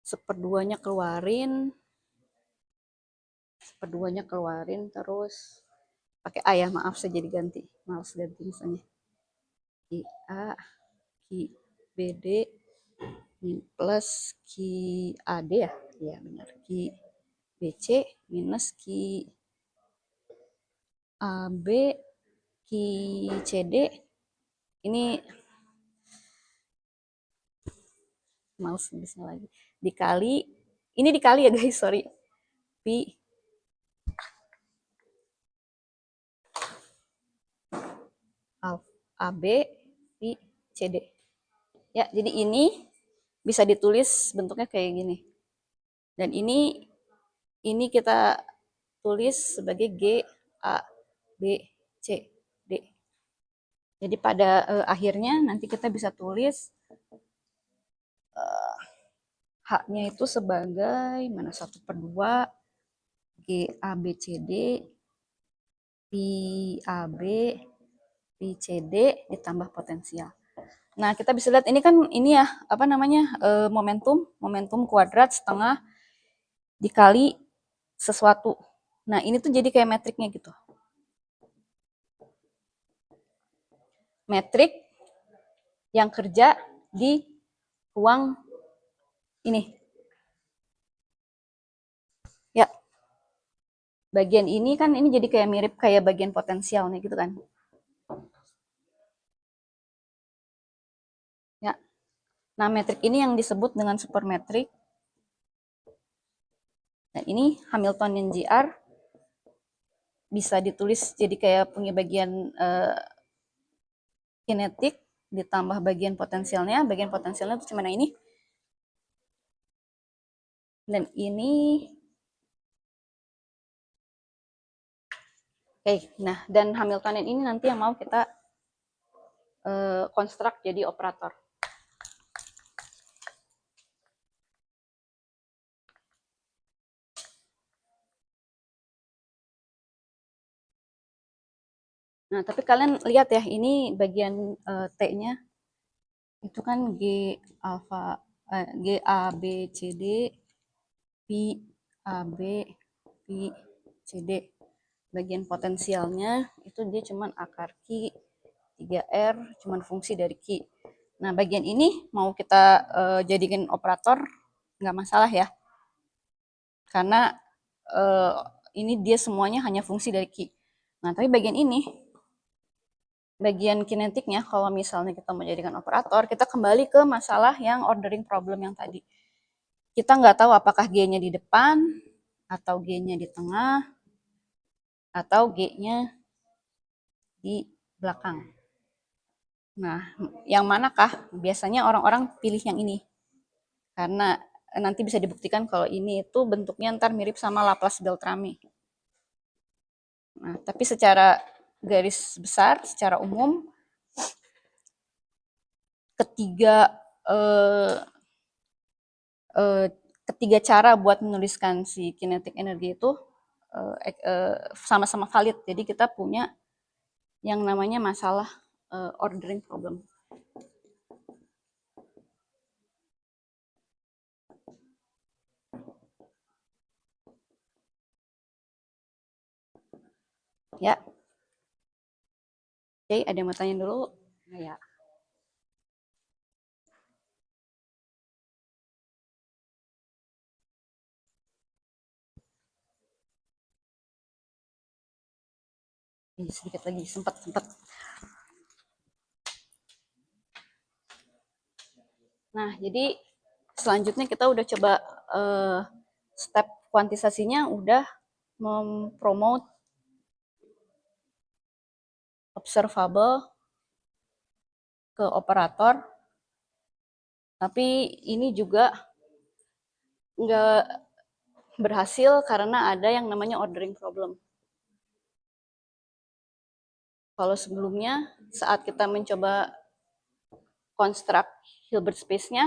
1/2-nya keluarin, terus pakai A ya, maaf saya jadi ganti, males ganti misalnya. QA, QBD plus QAD ya, ya benar, QBC minus QAB, QCD, ini males nulisnya lagi, dikali Ini dikali ya guys, sorry. Pi AB Pi CD. Ya, jadi ini bisa ditulis bentuknya kayak gini. Dan ini kita tulis sebagai G A B C D. Jadi pada akhirnya nanti kita bisa tulis H-nya itu sebagai mana 1/2 G A B C D Pi A B Pi C D ditambah potensial. Nah, kita bisa lihat ini kan ini ya, apa namanya? Momentum kuadrat setengah dikali sesuatu. Nah, ini tuh jadi kayak metriknya gitu. Metrik yang kerja di ruang ini. Ya. Bagian ini kan ini jadi kayak mirip kayak bagian potensialnya gitu kan. Ya. Nah, metrik ini yang disebut dengan supermetrik. Dan ini Hamiltonian GR bisa ditulis jadi kayak punya bagian kinetik ditambah bagian potensialnya. Bagian potensialnya itu cuma ini. Dan ini nah dan Hamiltonian ini nanti yang mau kita konstruk jadi operator. Nah, tapi kalian lihat ya, ini bagian T-nya itu kan G A B C D Pi A B Pi C D. Bagian potensialnya itu dia cuman akar Q 3R, cuman fungsi dari Q. Nah, bagian ini mau kita jadikan operator nggak masalah ya. Karena ini dia semuanya hanya fungsi dari Q. Nah, tapi bagian ini, bagian kinetiknya, kalau misalnya kita menjadikan operator, kita kembali ke masalah yang ordering problem yang tadi. Kita nggak tahu apakah G-nya di depan, atau G-nya di tengah, atau G-nya di belakang. Nah, yang manakah? Biasanya orang-orang pilih yang ini. Karena nanti bisa dibuktikan kalau ini itu bentuknya ntar mirip sama Laplace-Beltrami. Nah, tapi secara garis besar, secara umum, ketiga cara buat menuliskan si kinetic energy itu sama-sama valid. Jadi kita punya yang namanya masalah ordering problem. Ya. Oke, ada yang mau tanya dulu? Ya. Sedikit lagi, sempat. Nah, jadi selanjutnya kita udah coba step kuantisasinya udah mempromote observable ke operator, tapi ini juga nggak berhasil karena ada yang namanya ordering problem. Kalau sebelumnya saat kita mencoba konstruk Hilbert space-nya,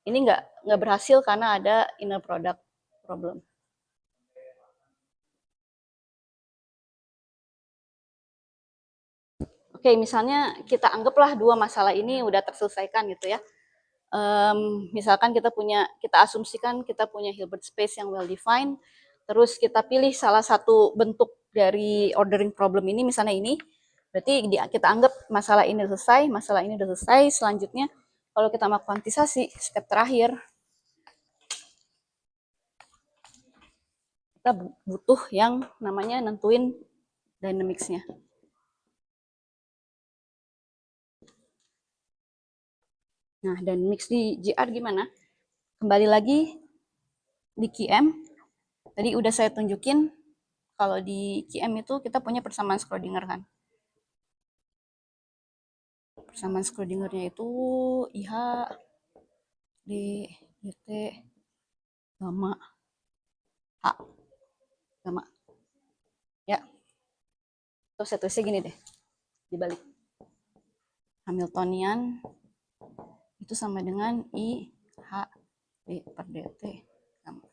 ini nggak berhasil karena ada inner product problem. Oke, misalnya kita anggaplah dua masalah ini udah terselesaikan gitu ya. Misalkan kita asumsikan kita punya Hilbert space yang well defined, terus kita pilih salah satu bentuk dari ordering problem ini, misalnya ini, berarti kita anggap masalah ini udah selesai, selanjutnya kalau kita mau kuantisasi, step terakhir, kita butuh yang namanya nentuin dynamics-nya. Nah, dynamics di GR gimana? Kembali lagi, di QM, tadi udah saya tunjukin kalau di QM itu kita punya persamaan Schrödinger kan. Persamaan Schrödingernya itu IH, D, DT, gamma, H, gamma. Ya, terus saya tulisnya gini deh, dibalik. Hamiltonian itu sama dengan IH D per DT gamma.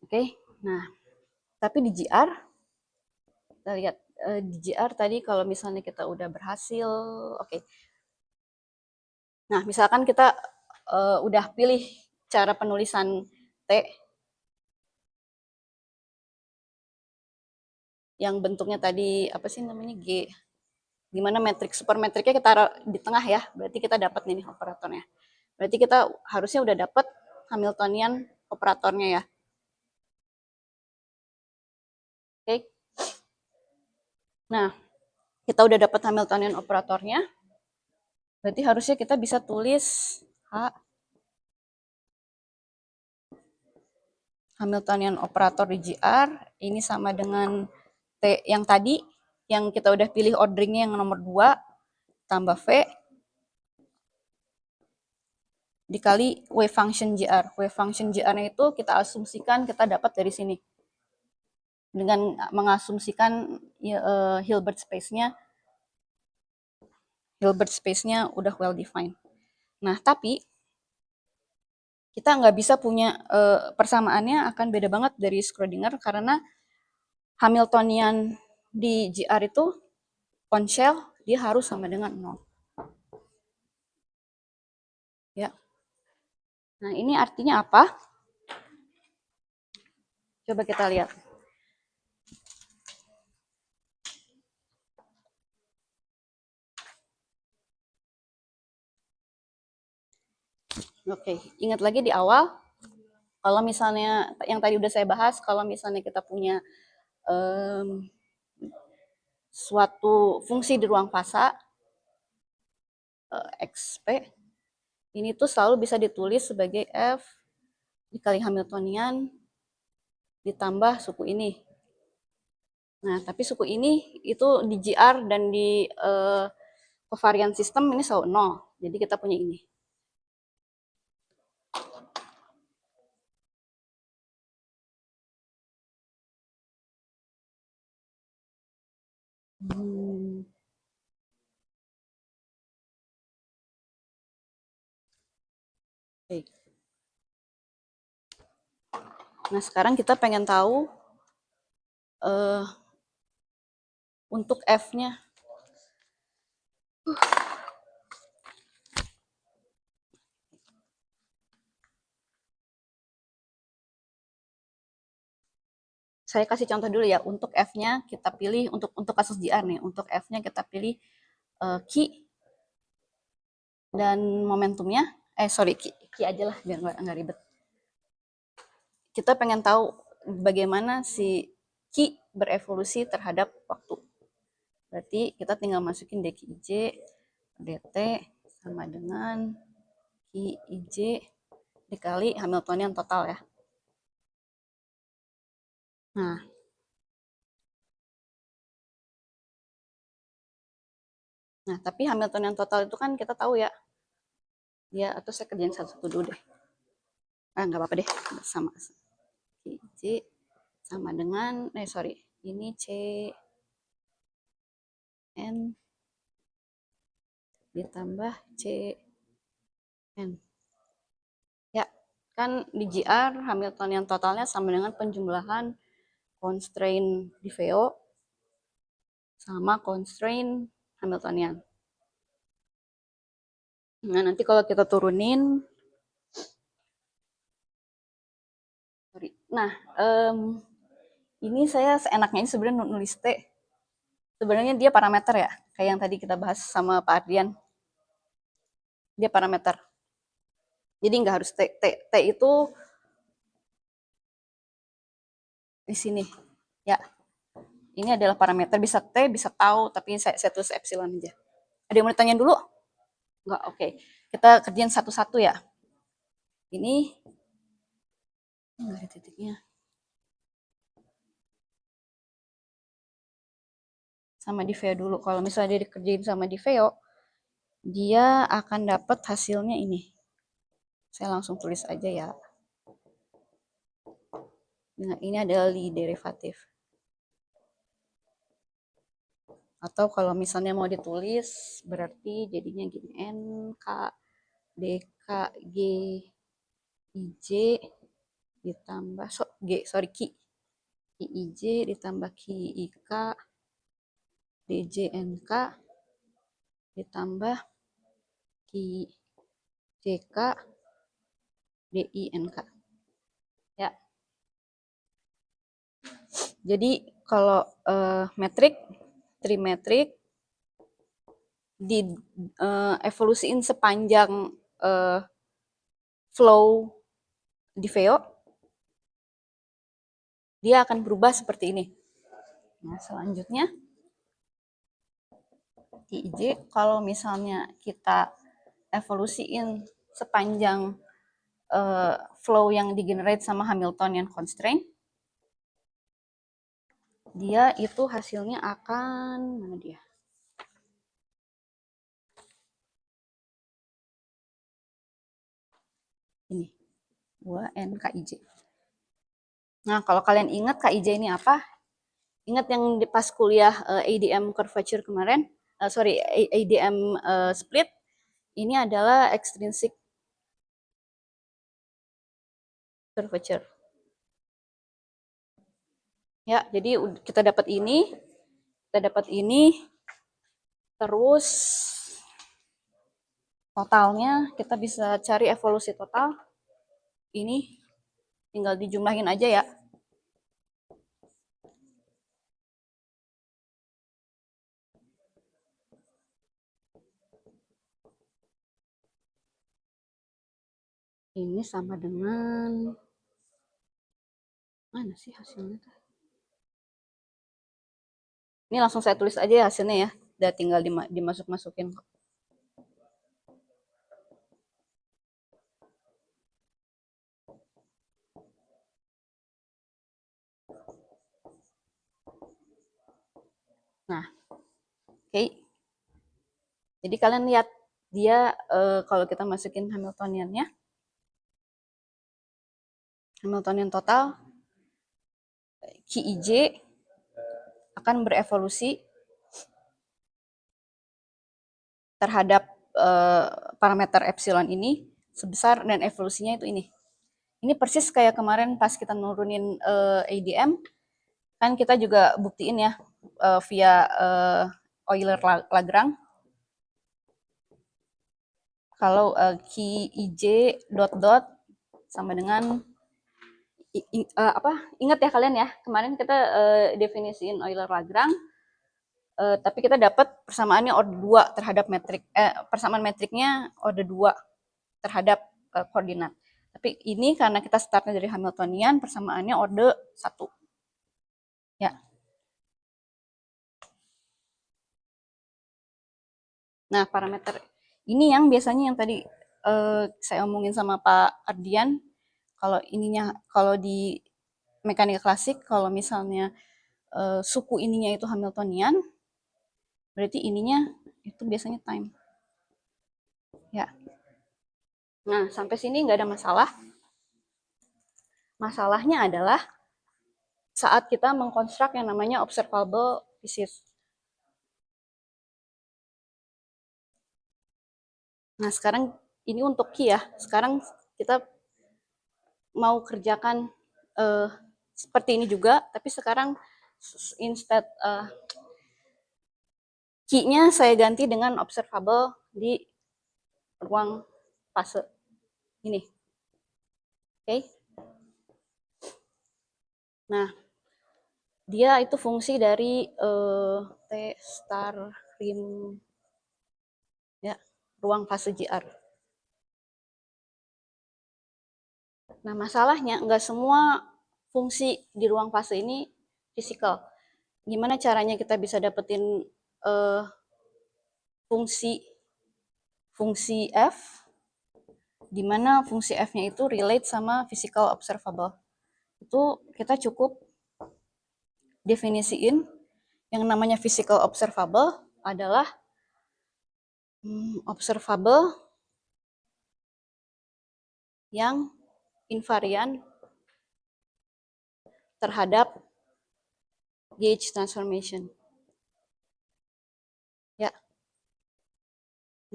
Oke, nah tapi di GR kita lihat di GR tadi kalau misalnya kita udah berhasil, oke. Nah, misalkan kita udah pilih cara penulisan T yang bentuknya tadi apa sih namanya G, gimana metrik supermetriknya kita taruh di tengah ya, berarti kita dapat nih operatornya. Berarti kita harusnya udah dapat Hamiltonian operatornya ya. Oke. Nah, kita udah dapat Hamiltonian operatornya. Berarti harusnya kita bisa tulis H Hamiltonian operator di GR ini sama dengan T yang tadi yang kita udah pilih orderingnya yang nomor 2 tambah V dikali wave function GR. Wave function GR-nya itu kita asumsikan kita dapat dari sini. Dengan mengasumsikan Hilbert space-nya udah well defined. Nah, tapi kita nggak bisa punya persamaannya akan beda banget dari Schrödinger karena Hamiltonian di GR itu on shell dia harus sama dengan 0. Ya. Nah, ini artinya apa? Coba kita lihat. Oke, ingat lagi di awal, kalau misalnya yang tadi udah saya bahas, kalau misalnya kita punya suatu fungsi di ruang fasa, XP, ini tuh selalu bisa ditulis sebagai F dikali Hamiltonian ditambah suku ini. Nah, tapi suku ini itu di GR dan di covariant system ini selalu 0. Jadi kita punya ini. Oke. Nah, sekarang kita pengen tahu untuk F-nya. Saya kasih contoh dulu ya. Untuk F-nya kita pilih untuk kasus GR nih. Untuk F-nya kita pilih Q dan momentumnya. Q aja lah biar nggak ribet. Kita pengen tahu bagaimana si Q berevolusi terhadap waktu. Berarti kita tinggal masukin dQij dt sama dengan Qij dikali Hamiltonian total ya. Nah, tapi Hamiltonian total itu kan kita tahu ya. Ya, atau saya kerjain satu-satu dulu deh. Nggak apa-apa deh. Sama. Qij sama dengan, ini C N ditambah C N. Ya, kan di GR Hamiltonian totalnya sama dengan penjumlahan constraint di VO sama constraint Hamiltonian. Nah, nanti kalau kita turunin, nah, ini saya seenaknya ini sebenarnya nulis T. Sebenarnya dia parameter ya, kayak yang tadi kita bahas sama Pak Ardian. Dia parameter. Jadi nggak harus T. T itu di sini. Ya, ini adalah parameter. Bisa T, bisa tau, tapi saya tulis epsilon aja. Ada yang mau ditanya dulu? Enggak, oke. Kita kerjain satu-satu ya. Ini Nggak ada titiknya. Sama di VEO dulu. Kalau misalnya dia dikerjain sama di VEO, dia akan dapat hasilnya ini. Saya langsung tulis aja ya. Nah, ini adalah Lie derivatif. Atau kalau misalnya mau ditulis, berarti jadinya gini. NK DK G IJ ditambah Ki IJ ditambah Ki IK DJNK ditambah Ki JK DINK. Ya. Jadi kalau metrik, trimetrik di evolusiin sepanjang flow di VEO, dia akan berubah seperti ini. Nah, selanjutnya IJ kalau misalnya kita evolusiin sepanjang flow yang digenerate sama Hamiltonian constraint, dia itu hasilnya akan mana dia? Ini 2N KIJ. Nah, kalau kalian ingat KIJ ini apa? Ingat yang di pas kuliah ADM curvature kemarin? ADM split. Ini adalah extrinsic curvature. Ya, jadi kita dapat ini, terus totalnya kita bisa cari evolusi total. Ini tinggal dijumlahin aja ya. Ini sama dengan mana sih hasilnya? Ini langsung saya tulis aja ya hasilnya ya. Udah tinggal dimasuk-masukin kok. Nah, oke. Jadi kalian lihat dia kalau kita masukin Hamiltoniannya, Hamiltonian total, QIJ akan berevolusi terhadap parameter epsilon ini sebesar, dan evolusinya itu ini. Ini persis kayak kemarin pas kita nurunin ADM, kan kita juga buktiin ya via Euler-Lagrange kalau QIJ dot dot sama dengan ingat ya kalian ya, kemarin kita definisiin Euler-Lagrange, tapi kita dapat persamaannya order 2 terhadap metrik, persamaan metriknya order 2 terhadap koordinat. Tapi ini karena kita startnya dari Hamiltonian, persamaannya order 1. Ya. Nah, parameter ini yang biasanya yang tadi saya omongin sama Pak Ardian, kalau di mekanika klasik, kalau misalnya suku ininya itu Hamiltonian, berarti ininya itu biasanya time. Ya. Nah, sampai sini nggak ada masalah. Masalahnya adalah saat kita mengkonstruk yang namanya observable physics. Nah, sekarang ini untuk Ki ya. Sekarang kita mau kerjakan seperti ini juga, tapi sekarang instead Ki-nya saya ganti dengan observable di ruang fase ini. Oke. Nah, dia itu fungsi dari T star rim ya, ruang fase JR. Nah, masalahnya nggak semua fungsi di ruang fase ini fisikal. Gimana caranya kita bisa dapetin fungsi F, di mana fungsi F-nya itu relate sama physical observable. itu kita cukup definisiin yang namanya physical observable adalah observable yang invarian terhadap gauge transformation. Ya.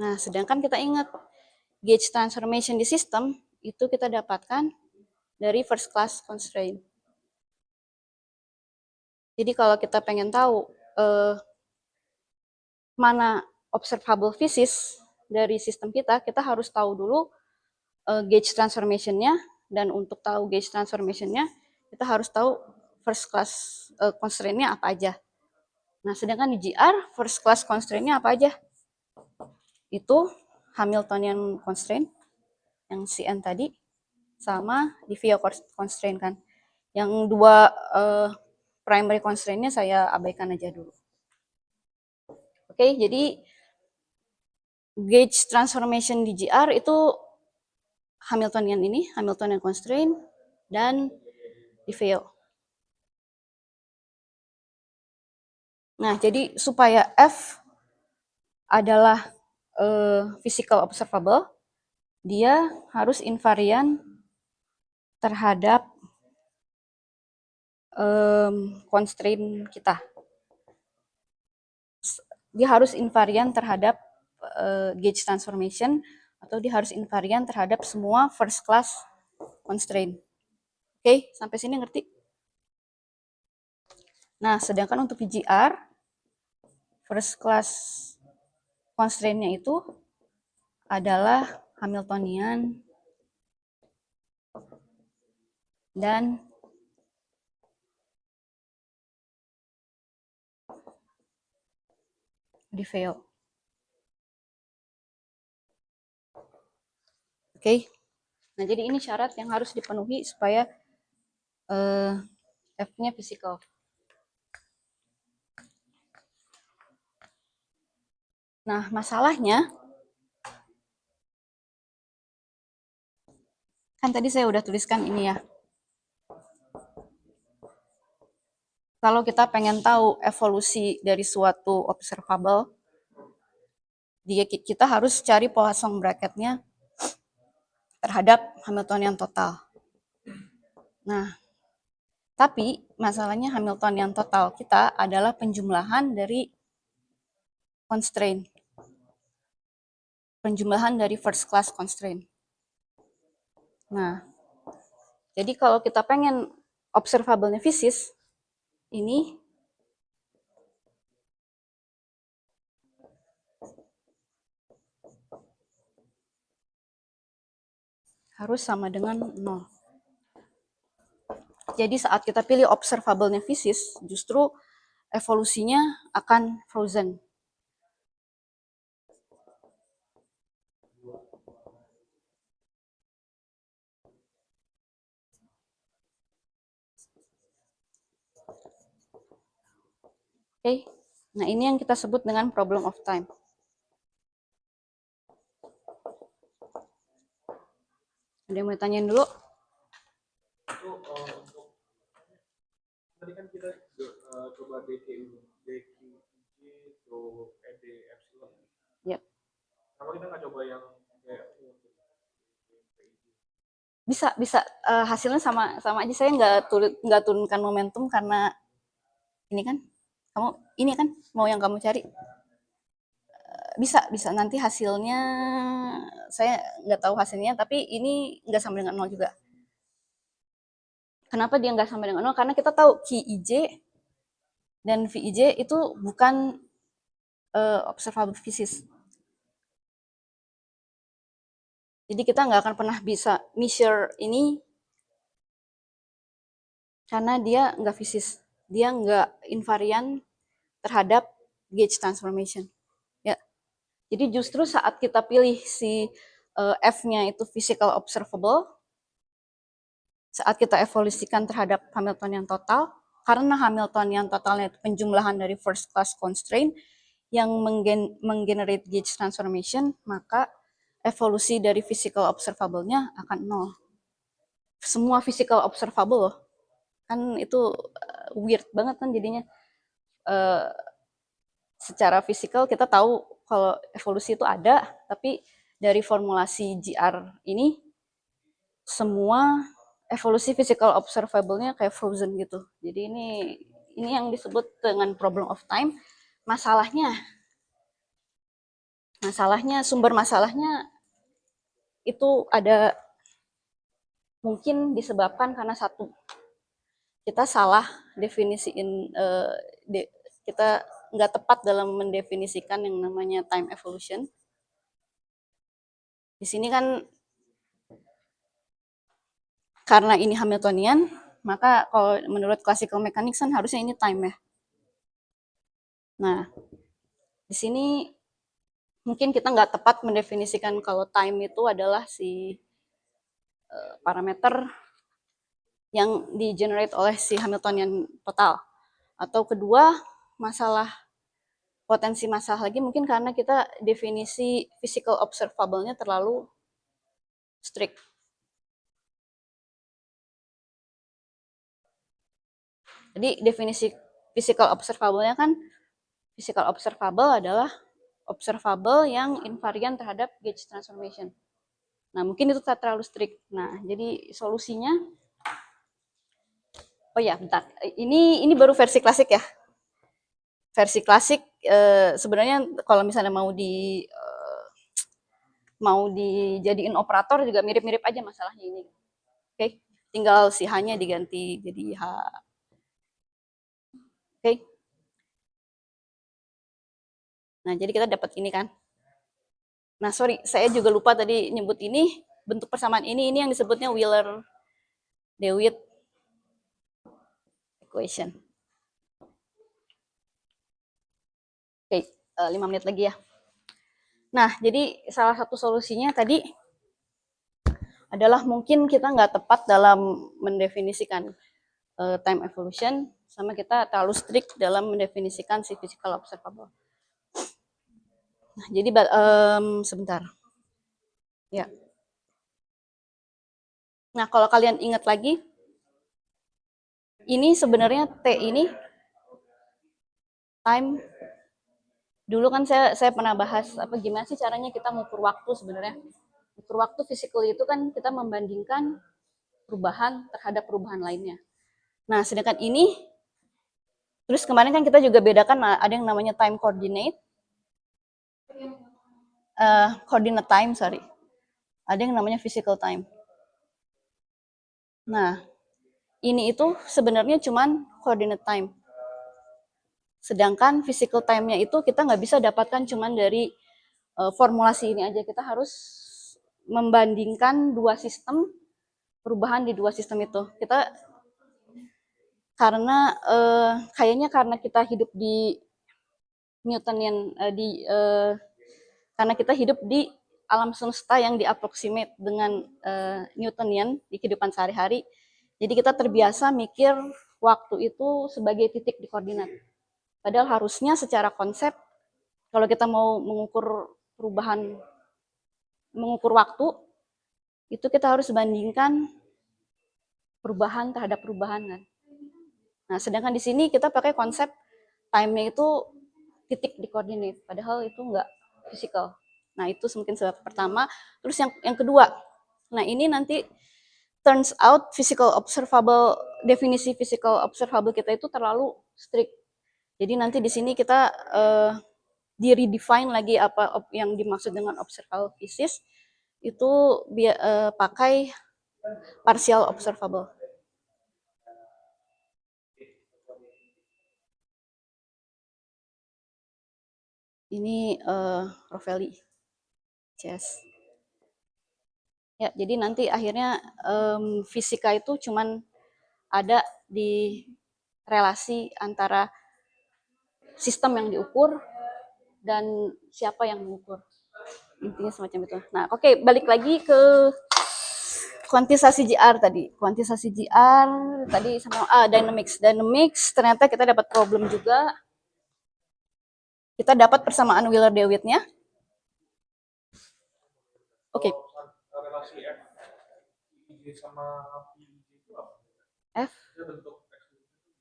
Nah, sedangkan kita ingat gauge transformation di sistem itu kita dapatkan dari first class constraint. Jadi kalau kita pengen tahu mana observable physis dari sistem kita, kita harus tahu dulu gauge transformation-nya, dan untuk tahu gauge transformation-nya, kita harus tahu first class constraint-nya apa aja. Nah, sedangkan di GR, first class constraint-nya apa aja? Itu Hamiltonian constraint, yang Cn tadi, sama Diffie constraint kan. Yang dua primary constraint-nya saya abaikan aja dulu. Oke, jadi gauge transformation di GR itu Hamiltonian ini, Hamiltonian constraint, dan Diffie. Nah, jadi supaya F adalah physical observable, dia harus invarian terhadap constraint kita. Dia harus invarian terhadap gauge transformation, atau dia harus invarian terhadap semua first class constraint. Oke, sampai sini ngerti? Nah, sedangkan untuk VGR, first class constraint-nya itu adalah Hamiltonian dan Diffie. Oke. Nah, jadi ini syarat yang harus dipenuhi supaya F-nya physical. Nah, masalahnya, kan tadi saya udah tuliskan ini ya. Kalau kita pengen tahu evolusi dari suatu observable, kita harus cari Poisson bracket-nya terhadap Hamiltonian total. Nah, tapi masalahnya Hamiltonian total kita adalah penjumlahan dari constraint. Penjumlahan dari first class constraint. Nah, jadi kalau kita pengen observable-nya physis, ini harus sama dengan 0. Jadi saat kita pilih observable-nya physis, justru evolusinya akan frozen. Oke, nah ini yang kita sebut dengan problem of time. Ada yang mau tanyain dulu? Tadi kan kita coba DQ, so ED epsilon. Yep. Kenapa kita nggak coba yang kayak Bisa hasilnya sama aja. Saya nggak turunkan momentum karena ini kan ini kan mau yang kamu cari. Bisa nanti hasilnya saya nggak tahu hasilnya, tapi ini nggak sama dengan 0 juga. Kenapa dia nggak sama dengan 0? Karena kita tahu QIJ dan VIJ itu bukan observable physis. Jadi kita nggak akan pernah bisa measure ini karena dia nggak physis. Dia nggak invarian terhadap gauge transformation. Ya. Jadi justru saat kita pilih si F-nya itu physical observable, saat kita evolusikan terhadap Hamiltonian total, karena Hamiltonian totalnya itu penjumlahan dari first class constraint yang menggenerate gauge transformation, maka evolusi dari physical observable-nya akan 0. Semua physical observable loh. Kan itu weird banget kan jadinya. Secara fisikal kita tahu kalau evolusi itu ada, tapi dari formulasi GR ini semua evolusi physical observable-nya kayak frozen gitu. Jadi ini yang disebut dengan problem of time. Masalahnya sumber masalahnya itu ada mungkin disebabkan karena satu, kita salah definisiin kita nggak tepat dalam mendefinisikan yang namanya time evolution. Di sini kan karena ini Hamiltonian, maka kalau menurut classical mechanics kan harusnya ini time ya. Nah, di sini mungkin kita nggak tepat mendefinisikan kalau time itu adalah si parameter yang di-generate oleh si Hamiltonian total. Atau kedua, potensi masalah lagi mungkin karena kita definisi physical observable-nya terlalu strict. Jadi definisi physical observable-nya kan, physical observable adalah observable yang invarian terhadap gauge transformation. Nah, mungkin itu terlalu strict. Nah, jadi solusinya, oh ya, bentar. Ini baru versi klasik ya. Versi klasik sebenarnya kalau misalnya mau dijadiin operator juga mirip-mirip aja masalahnya ini. Oke, tinggal si H-nya diganti jadi H. Oke. Nah, jadi kita dapat ini kan. Nah, sorry, saya juga lupa tadi nyebut ini, bentuk persamaan ini yang disebutnya Wheeler-DeWitt equation. Oke, 5 menit lagi ya. Nah, jadi salah satu solusinya tadi adalah mungkin kita nggak tepat dalam mendefinisikan time evolution, sama kita terlalu strict dalam mendefinisikan si physical observable. Nah, jadi sebentar. Ya. Nah, kalau kalian ingat lagi, ini sebenarnya T ini time. Dulu kan saya pernah bahas apa gimana sih caranya kita mengukur waktu sebenarnya. Ukur waktu physical itu kan kita membandingkan perubahan terhadap perubahan lainnya. Nah, sedangkan ini, terus kemarin kan kita juga bedakan ada yang namanya time coordinate, coordinate time, sorry. Ada yang namanya physical time. Nah, ini itu sebenarnya cuman coordinate time. Sedangkan physical time-nya itu kita nggak bisa dapatkan cuman dari formulasi ini aja. Kita harus membandingkan dua sistem, perubahan di dua sistem itu. Kita karena kayaknya karena kita hidup di Newtonian karena kita hidup di alam semesta yang diapproximate dengan Newtonian di kehidupan sehari-hari. Jadi kita terbiasa mikir waktu itu sebagai titik di koordinat. Padahal harusnya secara konsep kalau kita mau mengukur perubahan, mengukur waktu, itu kita harus bandingkan perubahan terhadap perubahan kan. Nah, sedangkan di sini kita pakai konsep time-nya itu titik di koordinat, padahal itu enggak fisikal. Nah, itu mungkin sebab pertama. Terus yang kedua, nah ini nanti turns out physical observable, definisi physical observable kita itu terlalu strict. Jadi nanti di sini kita di-redefine lagi apa yang dimaksud dengan observable physics, itu pakai partial observable. Ini Rovelli. Yes. Ya, jadi nanti akhirnya fisika itu cuman ada di relasi antara sistem yang diukur dan siapa yang mengukur. Intinya semacam itu. Nah, oke, balik lagi ke kuantisasi GR tadi. Kuantisasi GR tadi sama dynamics. Dynamics ternyata kita dapat problem juga. Kita dapat persamaan Wheeler-DeWitt-nya. Oke. Relasi F sama PJ itu apa? F. Itu bentuk eksklusif.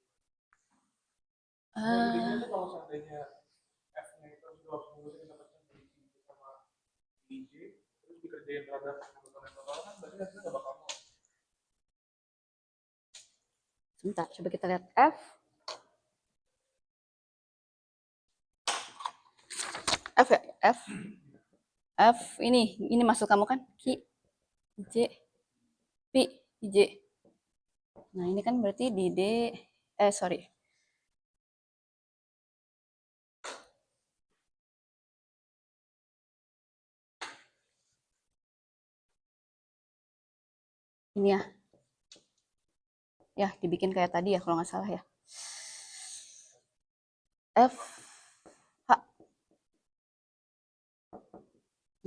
Intinya tuh kalau seandainya F-nya itu harus mengusung independen dari C sama DJ, terus dikerjain terhadap kebutuhan yang total kan berarti hasilnya nggak bakal nol. Sebentar, coba kita lihat F. F ya? F. F ini masuk kamu kan? Q, J, P, J. Nah, ini kan berarti di D, sorry. Ini ya. Ya, dibikin kayak tadi ya kalau nggak salah ya. F, H.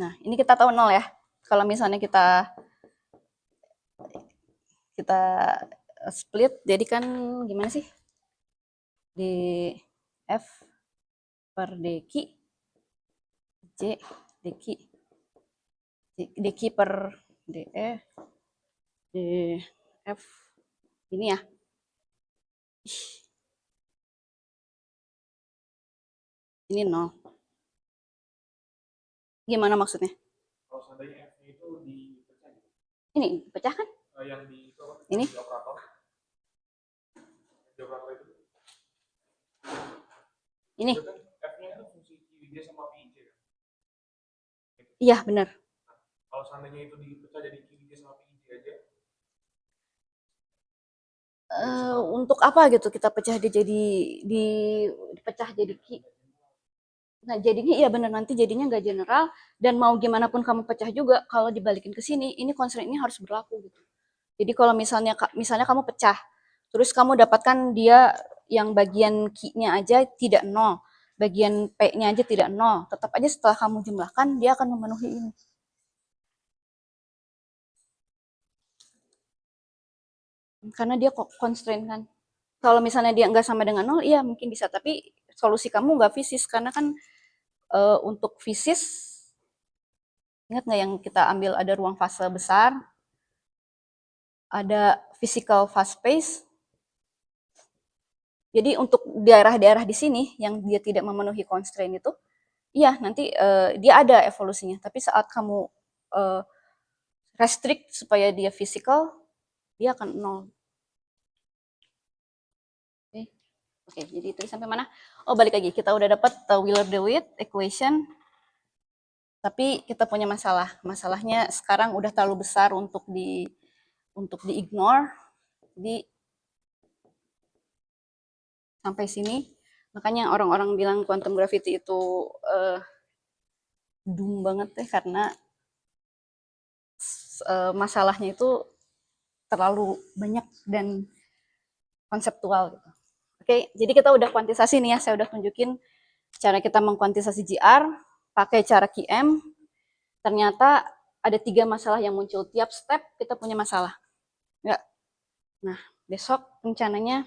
Nah, ini kita tahu 0 ya. Kalau misalnya kita split, jadi kan gimana sih? Di F per dq, J dq, dq per de, df ini ya. Ini 0. Gimana maksudnya? Kalau seandainya F-nya itu dipecah gitu. Ini pecah kan? Yang di itu apa? Ini Di operator. Di operator itu. ini. Itu kan F-nya itu fungsi QJ sama PJ kan? Iya, benar. Nah, kalau seandainya itu dipecah jadi QJ sama PJ aja, Untuk apa gitu kita pecah dia jadi dipecah jadi Q. Nah, jadinya iya benar, nanti jadinya nggak general, dan mau gimana pun kamu pecah juga kalau dibalikin ke sini, ini constraint ini harus berlaku gitu. Jadi kalau misalnya kamu pecah, terus kamu dapatkan dia yang bagian Q-nya aja tidak 0, bagian P-nya aja tidak 0, tetap aja setelah kamu jumlahkan dia akan memenuhi ini. Karena dia constraint kan. Kalau misalnya dia nggak sama dengan 0, iya mungkin bisa, tapi solusi kamu nggak fisis, karena kan untuk fisis, ingat nggak yang kita ambil ada ruang fase besar, ada physical fast space. Jadi untuk daerah-daerah di sini yang dia tidak memenuhi constraint itu, iya nanti dia ada evolusinya. Tapi saat kamu restrict supaya dia physical, dia akan 0. Oke, jadi itu sampai mana? Oh, balik lagi. Kita udah dapat Wheeler-DeWitt equation. Tapi kita punya masalah. Masalahnya sekarang udah terlalu besar untuk di-ignore. Jadi sampai sini. Makanya orang-orang bilang quantum gravity itu doom banget deh, karena masalahnya itu terlalu banyak dan konseptual gitu. Oke, jadi kita udah kuantisasi nih ya, saya udah tunjukin cara kita mengkuantisasi GR pakai cara QM. Ternyata ada 3 masalah yang muncul tiap step, kita punya masalah. Ya. Nah, besok rencananya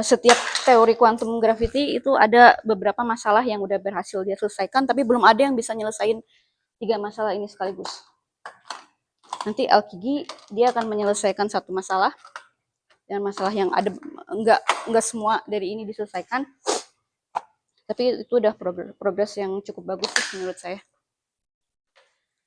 setiap teori kuantum gravity itu ada beberapa masalah yang udah berhasil dia selesaikan, tapi belum ada yang bisa nyelesain 3 masalah ini sekaligus. Nanti Alkigi dia akan menyelesaikan 1 masalah, dan masalah yang ada enggak semua dari ini diselesaikan, tapi itu udah progres yang cukup bagus sih menurut saya.